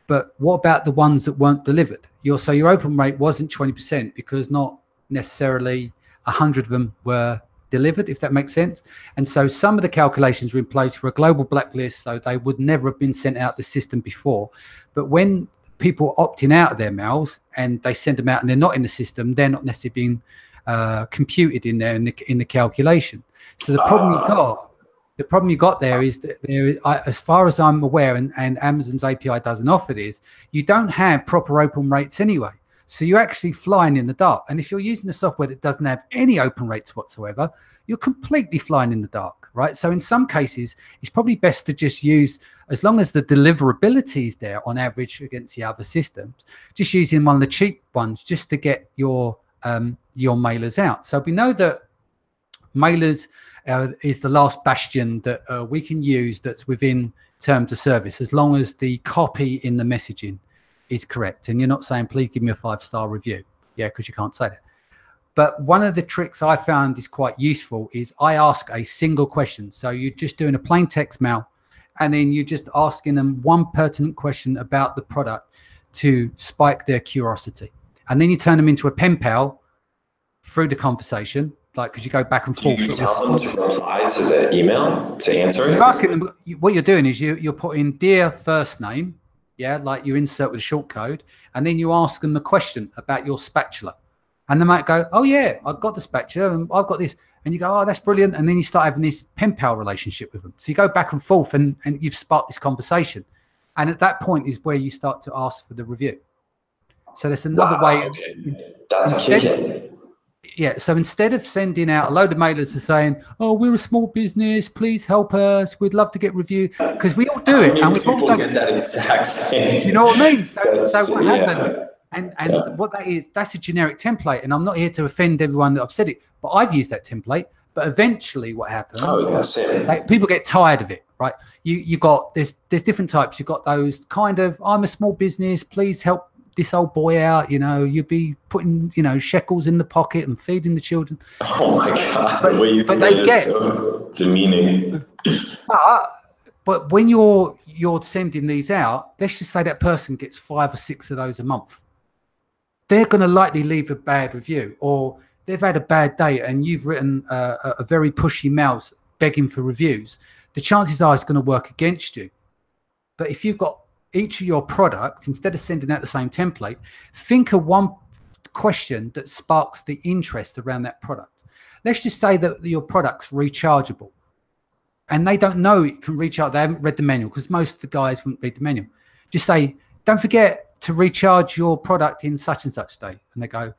But what about the ones that weren't delivered? Your open rate wasn't 20% because not necessarily 100 of them were delivered, if that makes sense. And so some of the calculations were in place for a global blacklist, so they would never have been sent out the system before. But when people opting out of their mails and they send them out and they're not in the system, they're not necessarily being computed in there in the calculation. So the problem you got there is that as far as I'm aware, and Amazon's API doesn't offer this, you don't have proper open rates anyway. So you're actually flying in the dark. And if you're using the software that doesn't have any open rates whatsoever, you're completely flying in the dark, right? So in some cases, it's probably best to just use, as long as the deliverability is there on average against the other systems, just using one of the cheap ones just to get your mailers out. So we know that mailers is the last bastion that we can use that's within terms of service, as long as the copy in the messaging is correct. And you're not saying, please give me a 5-star review. Yeah, because you can't say that. But one of the tricks I found is quite useful is I ask a single question. So you're just doing a plain text mail, and then you're just asking them one pertinent question about the product to spike their curiosity. and then you turn them into a pen pal through the conversation, like, because you go back and forth. Do you tell them to reply to the email to answer it? You're asking them, what you're doing is you're putting dear first name, yeah, like you insert with a short code, and then you ask them the question about your spatula. And they might go, oh yeah, I've got the spatula and I've got this. And you go, oh, that's brilliant. And then you start having this pen pal relationship with them. So you go back and forth and you've sparked this conversation. And at that point is where you start to ask for the review. So there's another way. Okay. That's kicking. Yeah. So instead of sending out a load of mailers to saying, oh, we're a small business, please help us, we'd love to get review, because we all do it. And we've all done get that exact same. Do you know what I mean? So what happens? And what that is, that's a generic template. And I'm not here to offend everyone that I've said it, but I've used that template. But eventually what happens, people get tired of it, right? You got, there's different types. You've got those kind of, I'm a small business, please help this old boy out. You know, you'd be putting, you know, shekels in the pocket and feeding the children. Oh my God, the way you say it is so demeaning. But when you're sending these out, let's just say that person gets 5 or 6 of those a month. They're going to likely leave a bad review, or they've had a bad day and you've written a very pushy mail begging for reviews. The chances are it's going to work against you. But if you've got each of your products, instead of sending out the same template, think of one question that sparks the interest around that product. Let's just say that your product's rechargeable and they don't know it can recharge. They haven't read the manual, because most of the guys wouldn't read the manual. Just say, don't forget to recharge your product in such and such day. And they go,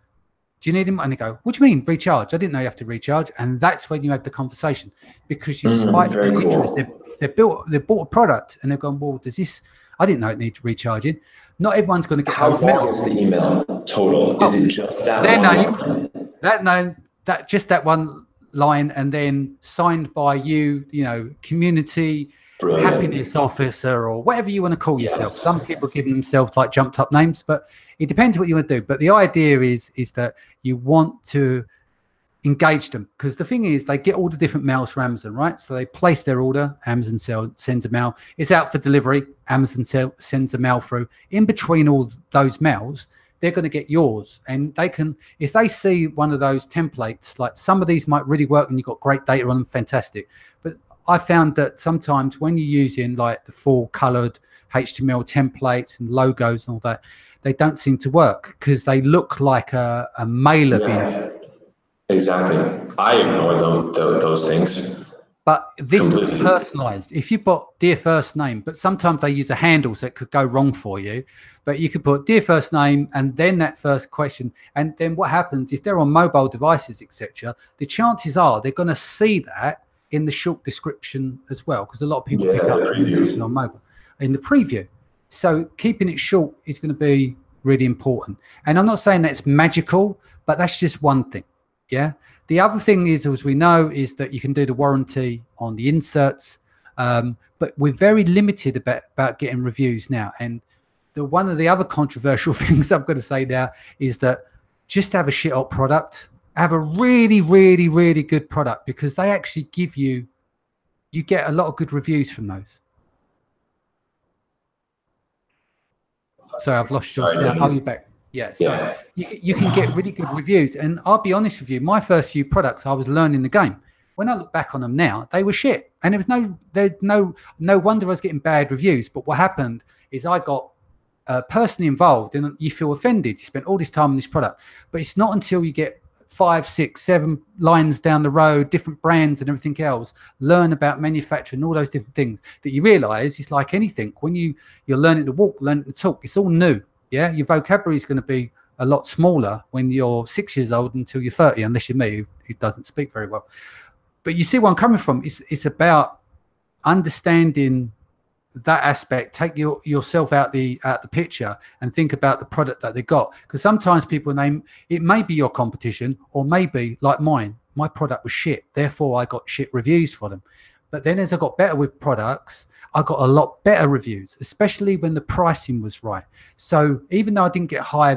do you need him? And they go, what do you mean recharge? I didn't know you have to recharge. And that's when you have the conversation, because you spike their interest. They bought a product and they've gone, well, does this, I didn't know it needed recharging. Not everyone's going to get those. How long is the email total? Is it just that one? Just that one line, and then signed by you, you know, community happiness officer, or whatever you want to call yourself. Some people give themselves like jumped up names, but it depends what you want to do. But the idea is that you want to engage them, because the thing is, they get all the different mails from Amazon, right? So they place their order, Amazon sends a mail, it's out for delivery, Amazon sends a mail through. In between all those mails, they're going to get yours, and they can, if they see one of those templates, like some of these might really work and you've got great data on them, fantastic. But I found that sometimes when you're using like the full colored HTML templates and logos and all that, they don't seem to work because they look like a mailer being sent. Exactly. I ignore those things. But this looks personalized. If you put dear first name, but sometimes they use a handle, so it could go wrong for you. But you could put dear first name and then that first question. And then what happens if they're on mobile devices, etc., the chances are they're going to see that in the short description as well, because a lot of people pick up the on mobile in the preview. So keeping it short is going to be really important. And I'm not saying that's magical, but that's just one thing. Yeah. The other thing is, as we know, is that you can do the warranty on the inserts, but we're very limited about getting reviews now. And one of the other controversial things I'm going to say now is that just have a shit hot product, have a really, really, really good product, because they actually give you get a lot of good reviews from those. So I've lost your sound. Oh, you're back. Yeah, so you can get really good reviews. And I'll be honest with you, my first few products, I was learning the game. When I look back on them now, they were shit. And there's no wonder I was getting bad reviews. But what happened is I got personally involved, and you feel offended. You spent all this time on this product. But it's not until you get 5, 6, 7 lines down the road, different brands and everything else, learn about manufacturing, all those different things, that you realize it's like anything. When you're learning to walk, learning to talk, it's all new. Yeah, your vocabulary is going to be a lot smaller when you're 6 years old until you're 30, unless you're me, who doesn't speak very well. But you see where I'm coming from. It's about understanding that aspect. Take yourself out the picture and think about the product that they got. Because sometimes people it may be your competition, or maybe like mine. My product was shit, therefore I got shit reviews for them. But then as I got better with products, I got a lot better reviews, especially when the pricing was right. So even though I didn't get high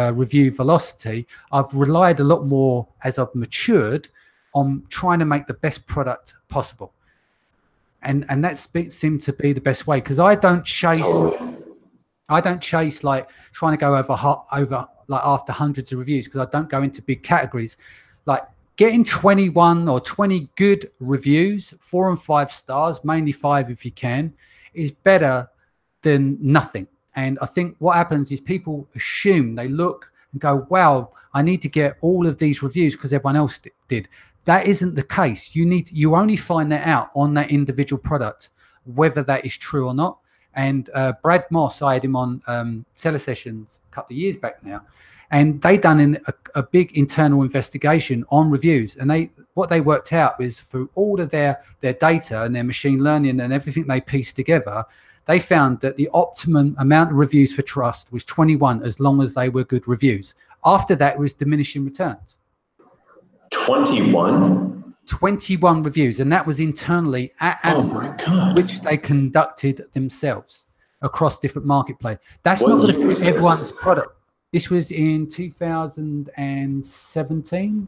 review velocity, I've relied a lot more as I've matured on trying to make the best product possible. And that seemed to be the best way, because I don't chase like trying to go over like after hundreds of reviews, because I don't go into big categories, like getting 21 or 20 good reviews, 4 and 5 stars, mainly 5 if you can, is better than nothing. And I think what happens is people assume, they look and go, wow, I need to get all of these reviews because everyone else did. That isn't the case. You only find that out on that individual product, whether that is true or not. And Brad Moss, I had him on Seller Sessions a couple of years back now, and they done a big internal investigation on reviews. And what they worked out is, through all of their data and their machine learning and everything they pieced together, they found that the optimum amount of reviews for trust was 21, as long as they were good reviews. After that, it was diminishing returns. 21? 21 reviews, and that was internally at Amazon, which they conducted themselves across different marketplaces. That's not going to fit everyone's product. This was in 2017.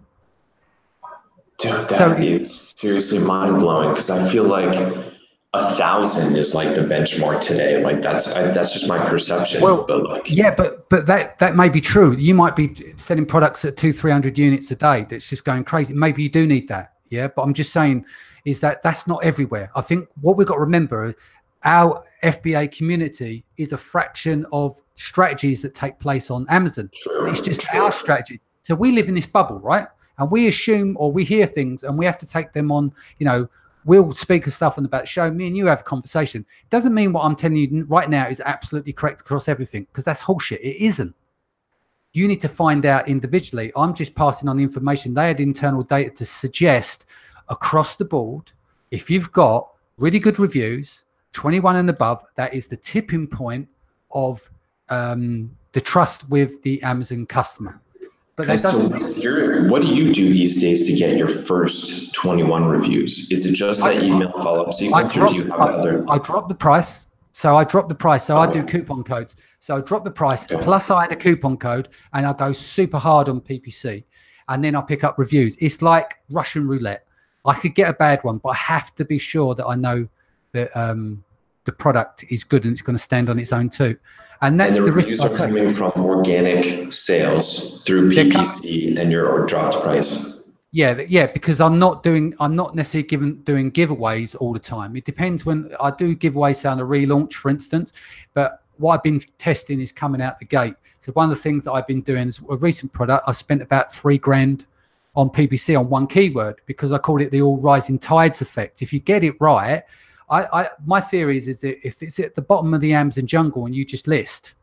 Dude, that is seriously mind-blowing, because I feel like 1,000 is like the benchmark today. Like that's just my perception. Well, but like, yeah, but that may be true. You might be selling products at 200-300 units a day. That's just going crazy. Maybe you do need that. Yeah, but I'm just saying is that's not everywhere. I think what we've got to remember is our FBA community is a fraction of strategies that take place on Amazon. It's just our strategy. So we live in this bubble, right? And we assume, or we hear things, and we have to take them on, we'll speak of stuff on the back show. Me and you have a conversation. It doesn't mean what I'm telling you right now is absolutely correct across everything, because that's bullshit. It isn't. You need to find out individually. I'm just passing on the information. They had internal data to suggest across the board, if you've got really good reviews, 21 and above, that is the tipping point of the trust with the Amazon customer. But that doesn't. So what do you do these days to get your first 21 reviews? Is it just that email follow-up sequence, or do you have other? I dropped the price. So I dropped the price. So I do coupon codes. So I drop the price, plus I had a coupon code, and I go super hard on PPC. And then I pick up reviews. It's like Russian roulette. I could get a bad one, but I have to be sure that I know that the product is good and it's going to stand on its own too. And that's the risk I take. Coming from organic sales through PPC and your dropped price. Yeah, because I'm not necessarily doing giveaways all the time. It depends. When I do giveaways on a relaunch, for instance, but what I've been testing is coming out the gate. So one of the things that I've been doing is a recent product. I spent about $3,000 on PPC on one keyword, because I called it the all rising tides effect. If you get it right, my theory is that if it's at the bottom of the Amazon jungle and you just list,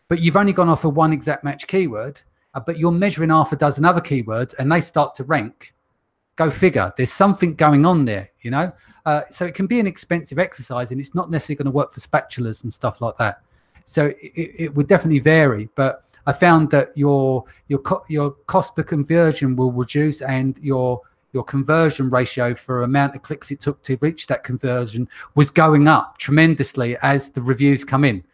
but you've only gone off of one exact match keyword, but you're measuring half a dozen other keywords and they start to rank, go figure. There's something going on there, so it can be an expensive exercise, and it's not necessarily going to work for spatulas and stuff like that. So it would definitely vary, but I found that your cost per conversion will reduce, and your conversion ratio for amount of clicks it took to reach that conversion was going up tremendously as the reviews come in.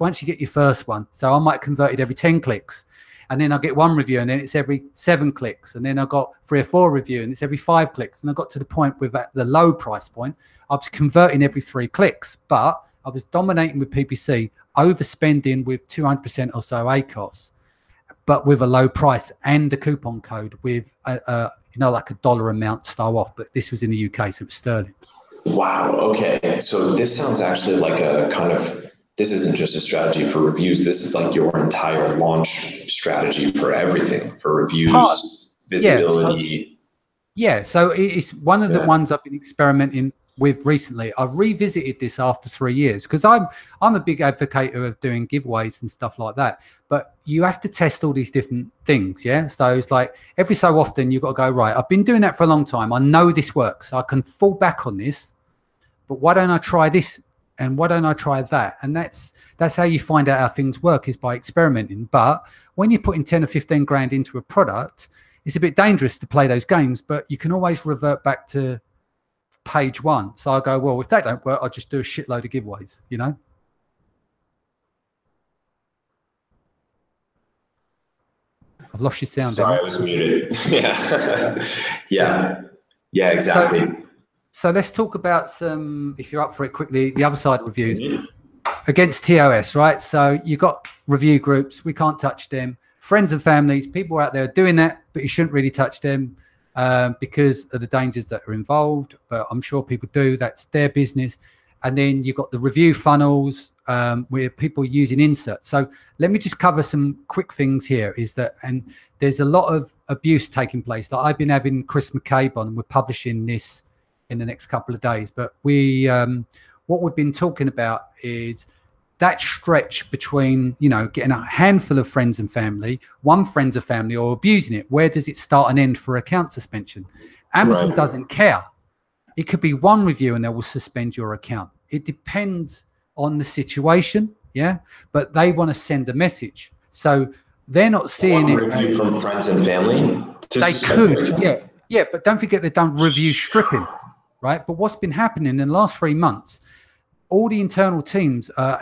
Once you get your first one, so I might convert it every 10 clicks, and then I'll get one review, and then it's every 7 clicks, and then I got 3 or 4 review, and it's every 5 clicks, and I got to the point with at the low price point, I was converting every 3 clicks, but I was dominating with PPC, overspending with 200% or so ACOS, but with a low price and a coupon code with like a dollar amount style off. But this was in the UK, so it was sterling. Wow. Okay. So this sounds actually like a kind of, this isn't just a strategy for reviews. This is like your entire launch strategy for everything, for reviews, visibility. So it's one of the ones I've been experimenting with recently. I've revisited this after 3 years, because I'm a big advocate of doing giveaways and stuff like that, but you have to test all these different things. So it's like every so often you've got to go, right, I've been doing that for a long time, I know this works, I can fall back on this, but why don't I try this, and why don't I try that? And that's how you find out how things work, is by experimenting. But when you're putting 10 or 15 grand into a product, it's a bit dangerous to play those games, but you can always revert back to page one. So I go, well, if that don't work, I'll just do a shitload of giveaways, I've lost your sound. Sorry, I was muted. Yeah, exactly. So let's talk about some, if you're up for it quickly, the other side of reviews against TOS, right? So you've got review groups, we can't touch them. friends and families, people out there doing that, but you shouldn't really touch them because of the dangers that are involved. But I'm sure people do. That's their business. And then you've got the review funnels where people are using inserts. So let me just cover some quick things here. Is that, and there's a lot of abuse taking place. Like I've been having Chris McCabe on, and we're publishing this in the next couple of days. But we, what we've been talking about is that stretch between, you know, getting a handful of friends and family, one friends of family, or abusing it. Where does it start and end for account suspension? Amazon doesn't care. It could be one review and they will suspend your account. It depends on the situation, yeah, but they want to send a message. So they're not seeing one review from friends and family. They could, yeah, but don't forget they've done review stripping, right? But what's been happening in the last 3 months, all the internal teams are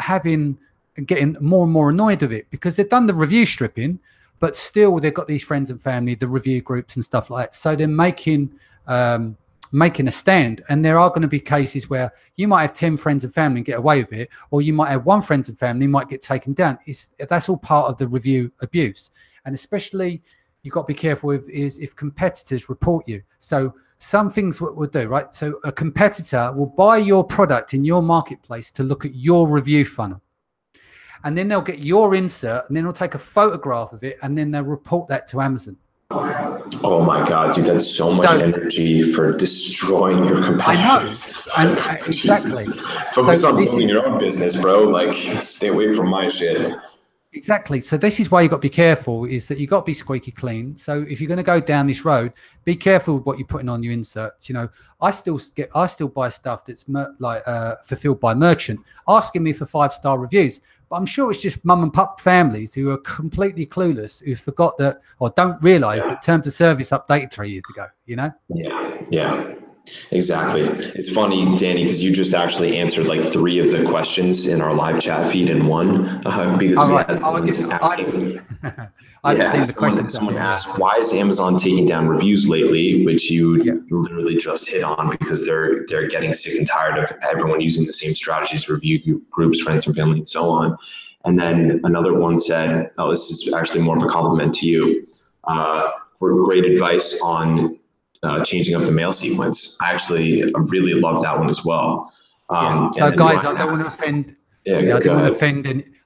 getting more and more annoyed of it because they've done the review stripping, but still they've got these friends and family, the review groups and stuff like that. So they're making a stand, and there are going to be cases where you might have 10 friends and family and get away with it, or you might have one friends and family might get taken down. That's all part of the review abuse. And especially you've got to be careful with is if competitors report you. So some things what we'll do, right? So a competitor will buy your product in your marketplace to look at your review funnel, and then they'll get your insert, and then they'll take a photograph of it, and then they'll report that to Amazon. Oh my God, dude, that's so much energy for destroying your competitors. I know, and exactly. Focus on building your own business, bro. Like, stay away from my shit. Exactly. So this is why you got to be careful, is that you got to be squeaky clean. So if you're going to go down this road, be careful with what you're putting on your inserts. You know, I still buy stuff that's fulfilled by merchant asking me for 5-star reviews. But I'm sure it's just mum and pup families who are completely clueless, who forgot that or don't realize that terms of service updated 3 years ago, you know? Yeah, exactly. It's funny, Danny, because you just actually answered like 3 of the questions in our live chat feed in one. Because someone asked, why is Amazon taking down reviews lately, which you literally just hit on, because they're getting sick and tired of everyone using the same strategies, review groups, friends and family, and so on. And then another one said, oh, this is actually more of a compliment to you. Great advice on changing up the mail sequence. I actually really love that one as well. So guys, I don't want to offend.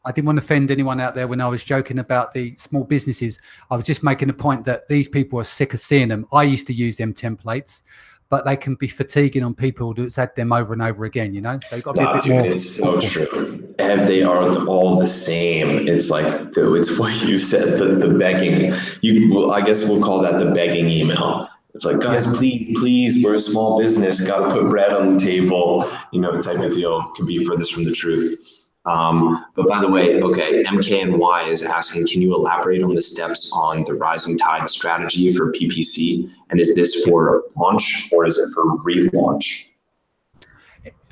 I didn't want to offend anyone out there when I was joking about the small businesses. I was just making a point that these people are sick of seeing them. I used to use them templates, but they can be fatiguing on people who's had them over and over again, you know? So you've got to be a bit more. It's so true. And they are all the same. It's like, it's what you said, the begging. I guess we'll call that the begging email. It's like, guys, please, we're a small business, got to put bread on the table, you know, type of deal. Can be furthest from the truth. But by the way, okay, MKNY is asking, can you elaborate on the steps on the rising tide strategy for PPC? And is this for launch or is it for relaunch?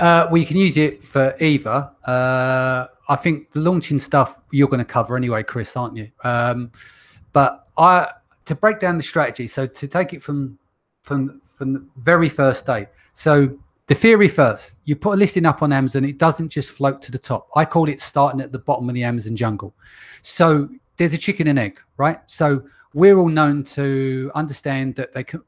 Well, you can use it for either. I think the launching stuff you're going to cover anyway, Chris, aren't you? But to break down the strategy, so to take it from the very first day. So the theory first, you put a listing up on Amazon, it doesn't just float to the top. I call it starting at the bottom of the Amazon jungle. So there's a chicken and egg, right? So we're all known to understand that they can,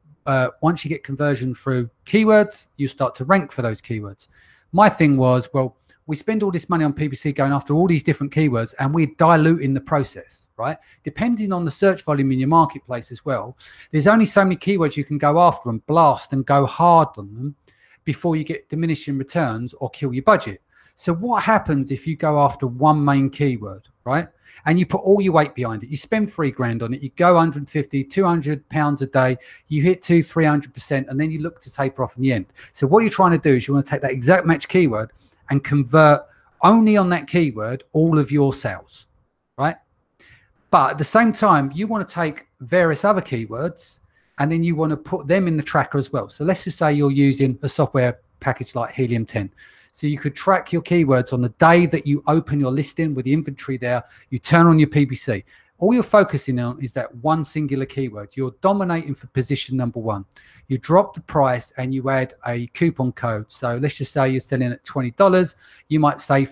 once you get conversion through keywords, you start to rank for those keywords. My thing was, well, we spend all this money on PPC going after all these different keywords and we're diluting the process, right? Depending on the search volume in your marketplace as well, there's only so many keywords you can go after and blast and go hard on them before you get diminishing returns or kill your budget. So what happens if you go after one main keyword, right? And you put all your weight behind it, you spend $3,000 on it, you go 150, 200 pounds a day, you hit 300%, and then you look to taper off in the end. So what you're trying to do is you want to take that exact match keyword and convert only on that keyword all of your sales, right? But at the same time, you want to take various other keywords and then you want to put them in the tracker as well. So let's just say you're using a software package like Helium 10. So you could track your keywords on the day that you open your listing with the inventory there, you turn on your PPC. All you're focusing on is that one singular keyword. You're dominating for position number 1. You drop the price and you add a coupon code. So let's just say you're selling at $20. You might say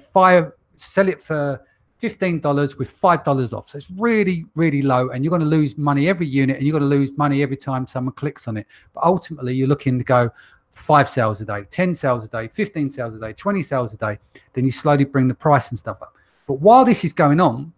sell it for $15 with $5 off. So it's really, really low, and you're going to lose money every unit, and you're going to lose money every time someone clicks on it. But ultimately, you're looking to go 5 sales a day, 10 sales a day, 15 sales a day, 20 sales a day. Then you slowly bring the price and stuff up. But while this is going on,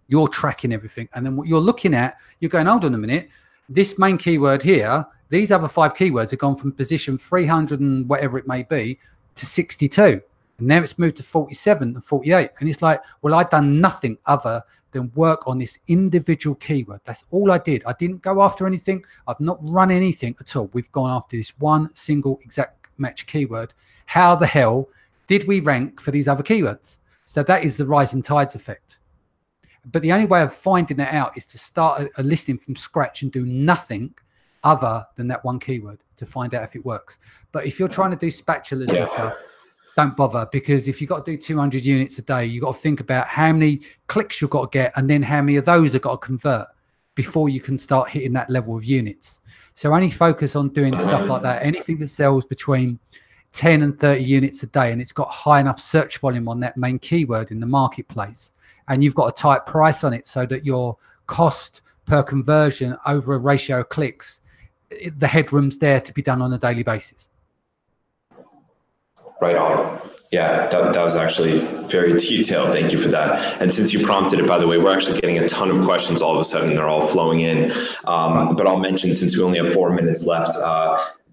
you're tracking everything. And then what you're looking at, you're going, hold on a minute, this main keyword here, these other 5 keywords have gone from position 300 and whatever it may be to 62. And now it's moved to 47 and 48. And it's like, well, I've done nothing other than work on this individual keyword. That's all I did. I didn't go after anything. I've not run anything at all. We've gone after this one single exact match keyword. How the hell did we rank for these other keywords? So that is the rising tides effect. But the only way of finding that out is to start a listing from scratch and do nothing other than that one keyword to find out if it works. But if you're trying to do spatulas and stuff, don't bother, because if you've got to do 200 units a day, you've got to think about how many clicks you've got to get, and then how many of those have got to convert before you can start hitting that level of units. So only focus on doing stuff like that. Anything that sells between 10 and 30 units a day, and it's got high enough search volume on that main keyword in the marketplace, and you've got a tight price on it so that your cost per conversion over a ratio of clicks, the headroom's there to be done on a daily basis. Right on. Yeah, that was actually very detailed. Thank you for that. And since you prompted it, by the way, we're actually getting a ton of questions all of a sudden. They're all flowing in. But I'll mention, since we only have 4 minutes left,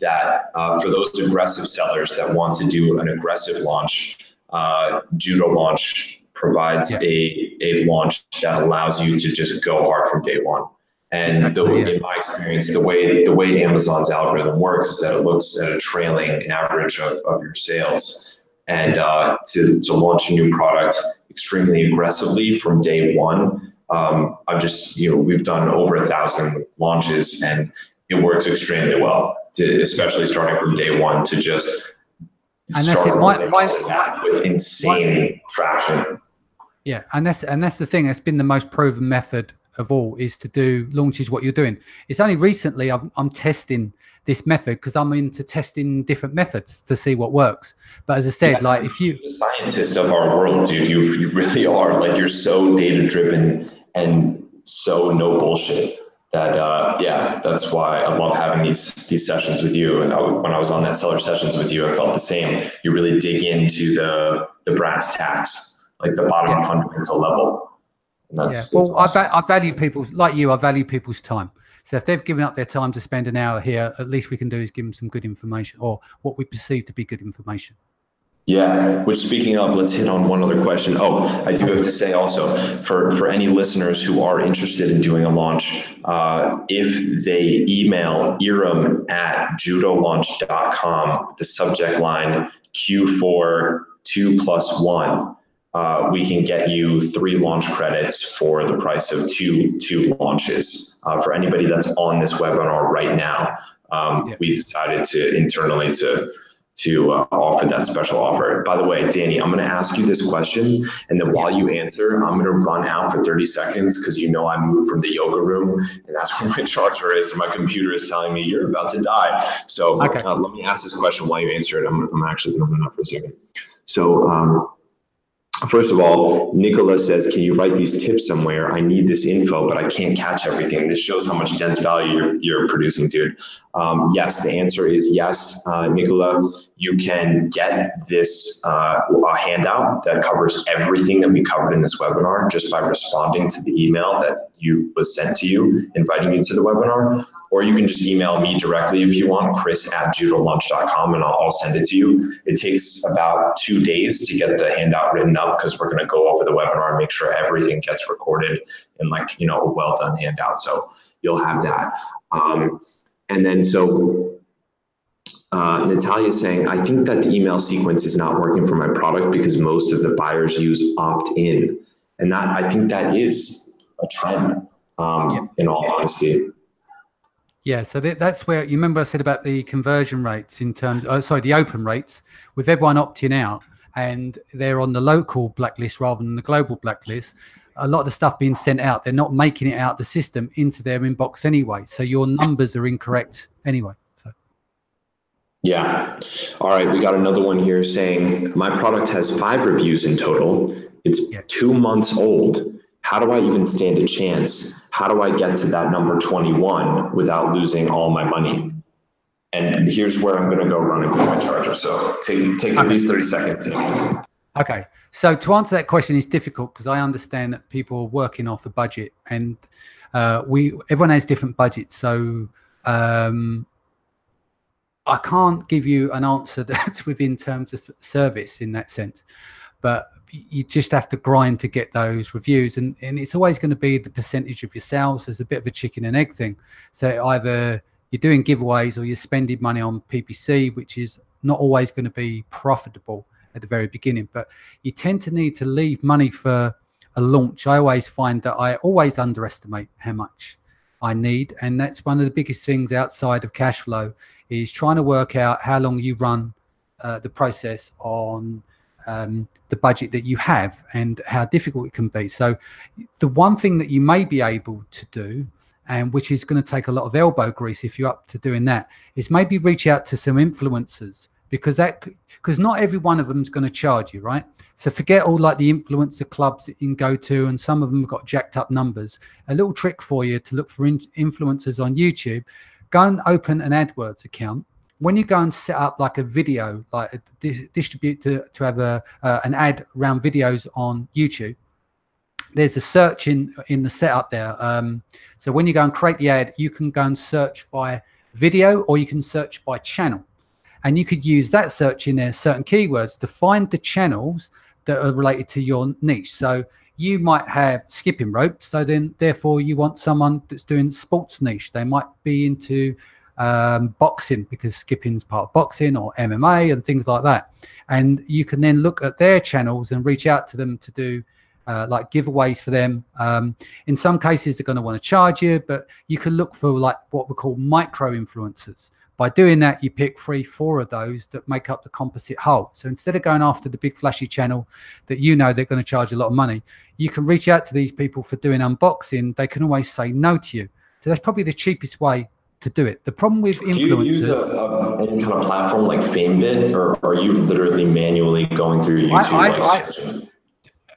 that for those aggressive sellers that want to do an aggressive launch, Judolaunch provides a launch that allows you to just go hard from day one. And in my experience, the way Amazon's algorithm works is that it looks at a trailing average of your sales. And to launch a new product extremely aggressively from day one, we've done over 1,000 launches, and it works extremely well, especially starting from day one, to just start with insane traction. Yeah, and that's the thing. That's been the most proven method of all, is to do launches what you're doing. It's only recently I'm testing this method because I'm into testing different methods to see what works. But as I said, like, if you the scientist of our world, dude, you really are. Like, you're so data driven and so no bullshit that that's why I love having these sessions with you. And when I was on that seller sessions with you, I felt the same. You really dig into the brass tacks, like the bottom fundamental level. That's well, awesome. I value people like you. I value people's time. So if they've given up their time to spend an hour here, at least we can do is give them some good information, or what we perceive to be good information. Yeah, which, speaking of, let's hit on one other question. Oh, I do have to say also, for any listeners who are interested in doing a launch, if they email iram@judolaunch.com, the subject line Q4 2+1, we can get you 3 launch credits for the price of two launches. For anybody that's on this webinar right now, we decided to internally to offer that special offer. By the way, Danny, I'm going to ask you this question, and then while you answer, I'm going to run out for 30 seconds because I moved from the yoga room, and that's where my charger is, and my computer is telling me you're about to die. So let me ask this question while you answer it. I'm actually going to run out for a second. So first of all, Nicola says, can you write these tips somewhere? I need this info, but I can't catch everything. This shows how much dense value you're producing, dude. Yes, the answer is yes, Nicola. You can get this a handout that covers everything that we covered in this webinar just by responding to the email that was sent to you, inviting you to the webinar. Or you can just email me directly if you want, chris@judolaunch.com, and I'll send it to you. It takes about 2 days to get the handout written up because we're going to go over the webinar and make sure everything gets recorded in a well-done handout. So you'll have that. And then Natalia's saying, I think that the email sequence is not working for my product because most of the buyers use opt-in. And I think that is a trend, in all honesty. Yeah, so that's where, you remember I said about the conversion rates in terms, the open rates, with everyone opting out and they're on the local blacklist rather than the global blacklist. A lot of the stuff being sent out, they're not making it out the system into their inbox anyway. So your numbers are incorrect anyway. So. Yeah. All right. We got another one here saying, my product has 5 reviews in total. It's 2 months old. How do I even stand a chance? How do I get to that number 21 without losing all my money? And here's where I'm going to go run and get my charger. So take at least 30 seconds. Okay. So to answer that question is difficult because I understand that people are working off a budget, and everyone has different budgets. So I can't give you an answer that's within terms of service in that sense, but you just have to grind to get those reviews, and it's always going to be the percentage of your sales. There's a bit of a chicken and egg thing. So either you're doing giveaways or you're spending money on PPC, which is not always going to be profitable at the very beginning, but you tend to need to leave money for a launch. I always find that I always underestimate how much I need, and that's one of the biggest things outside of cash flow is trying to work out how long you run the process on the budget that you have and how difficult it can be. So the one thing that you may be able to do, and which is going to take a lot of elbow grease if you're up to doing that, is maybe reach out to some influencers, because not every one of them is going to charge you, right? So forget all like the influencer clubs that you can go to, and some of them have got jacked up numbers. A little trick for you to look for influencers on YouTube: go and open an AdWords account. When you go and set up like a video, like distribute to have an ad around videos on YouTube, there's a search in the setup there. So when you go and create the ad, you can go and search by video, or you can search by channel. And you could use that search in there, certain keywords, to find the channels that are related to your niche. So you might have skipping rope. So then therefore you want someone that's doing sports niche. They might be into boxing, because skipping's part of boxing, or MMA and things like that. And you can then look at their channels and reach out to them to do like giveaways for them. In some cases, they're going to want to charge you, but you can look for like what we call micro influencers. By doing that, you pick 3-4 of those that make up the composite whole. So instead of going after the big flashy channel that you know they're going to charge a lot of money, you can reach out to these people for doing unboxing. They can always say no to you. So that's probably the cheapest way to do it. The problem with influencers... Do you use any kind of platform like FameBit, or are you literally manually going through YouTube?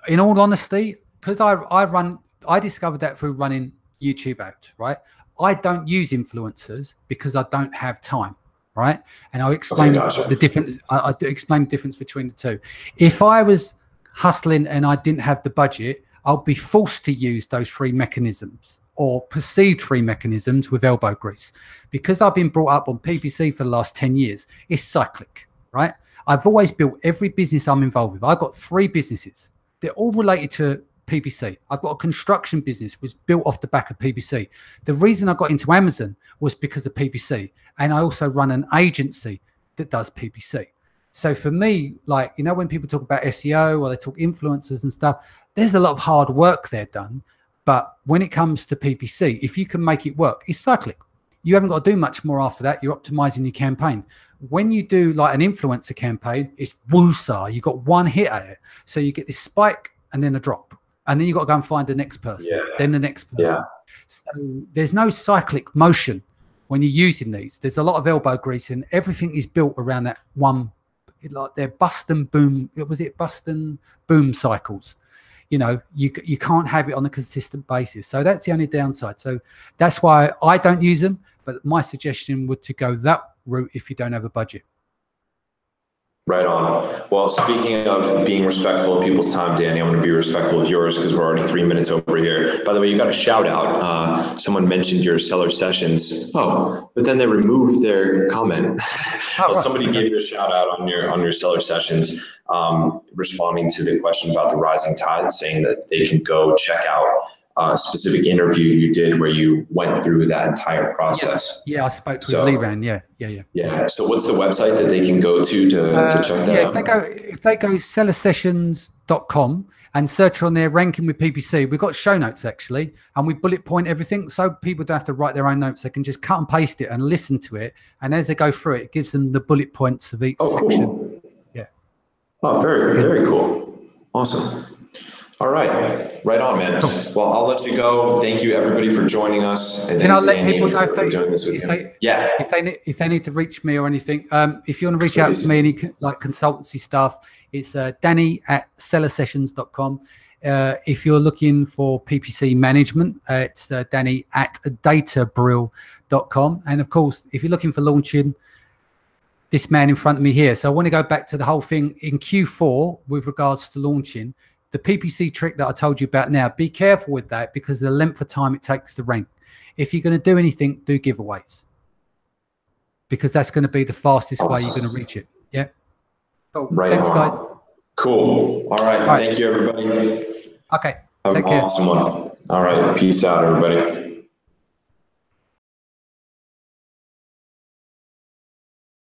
In all honesty, because I discovered that through running YouTube out, right? I don't use influencers because I don't have time, right? And I'll explain the difference. I explain the difference between the two. If I was hustling and I didn't have the budget, I'll be forced to use those free mechanisms, or perceived free mechanisms, with elbow grease. Because I've been brought up on PPC for the last 10 years, it's cyclic, right? I've always built every business I'm involved with. I've got 3 businesses. They're all related to PPC. I've got a construction business was built off the back of PPC. The reason I got into Amazon was because of PPC. And I also run an agency that does PPC. So for me, like, you know, when people talk about SEO or they talk influencers and stuff, there's a lot of hard work there done. But when it comes to PPC, if you can make it work, it's cyclic. You haven't got to do much more after that. You're optimizing your campaign. When you do like an influencer campaign, it's woosah. You got one hit at it. So you get this spike and then a drop. And then you got to go and find the next person, then the next person. So there's no cyclic motion when you're using these. There's a lot of elbow grease, and everything is built around that one, like they're bust and boom. Was it bust and boom cycles? You know, you can't have it on a consistent basis. So that's the only downside. So that's why I don't use them. But my suggestion would to go that route if you don't have a budget. Right on. Well, speaking of being respectful of people's time, Danny, I'm going to be respectful of yours because we're already 3 minutes over here. By the way, you got a shout out. Someone mentioned your seller sessions. Oh, but then they removed their comment. Somebody gave you a shout out on your seller sessions, responding to the question about the rising tide, saying that they can go check out a specific interview you did where you went through that entire process. Yeah, I spoke to Leran. Yeah. So what's the website that they can go to check that out? If they go sellersessions.com and search on their ranking with PPC, we've got show notes actually, and we bullet point everything so people don't have to write their own notes. They can just cut and paste it and listen to it, and as they go through it gives them the bullet points of each section. Cool. Yeah. Oh, very, very cool. Awesome. All right. Right on, man. Cool. Well, I'll let you go. Thank you, everybody, for joining us. And Can I thanks, let Danny, people know for doing this with me. Yeah. if they need to reach me or anything? If you want to reach out to me, any like consultancy stuff, it's danny@sellersessions.com. If you're looking for PPC management, it's danny@databrill.com. And of course, if you're looking for launching, this man in front of me here. So I want to go back to the whole thing in Q4 with regards to launching. The PPC trick that I told you about now, be careful with that because of the length of time it takes to rank. If you're going to do anything, do giveaways because that's going to be the fastest way you're going to reach it. Yeah. Cool. Right. Thanks, guys. Cool. All right. Thank you, everybody. Okay. Have an awesome one. All right. Peace out, everybody.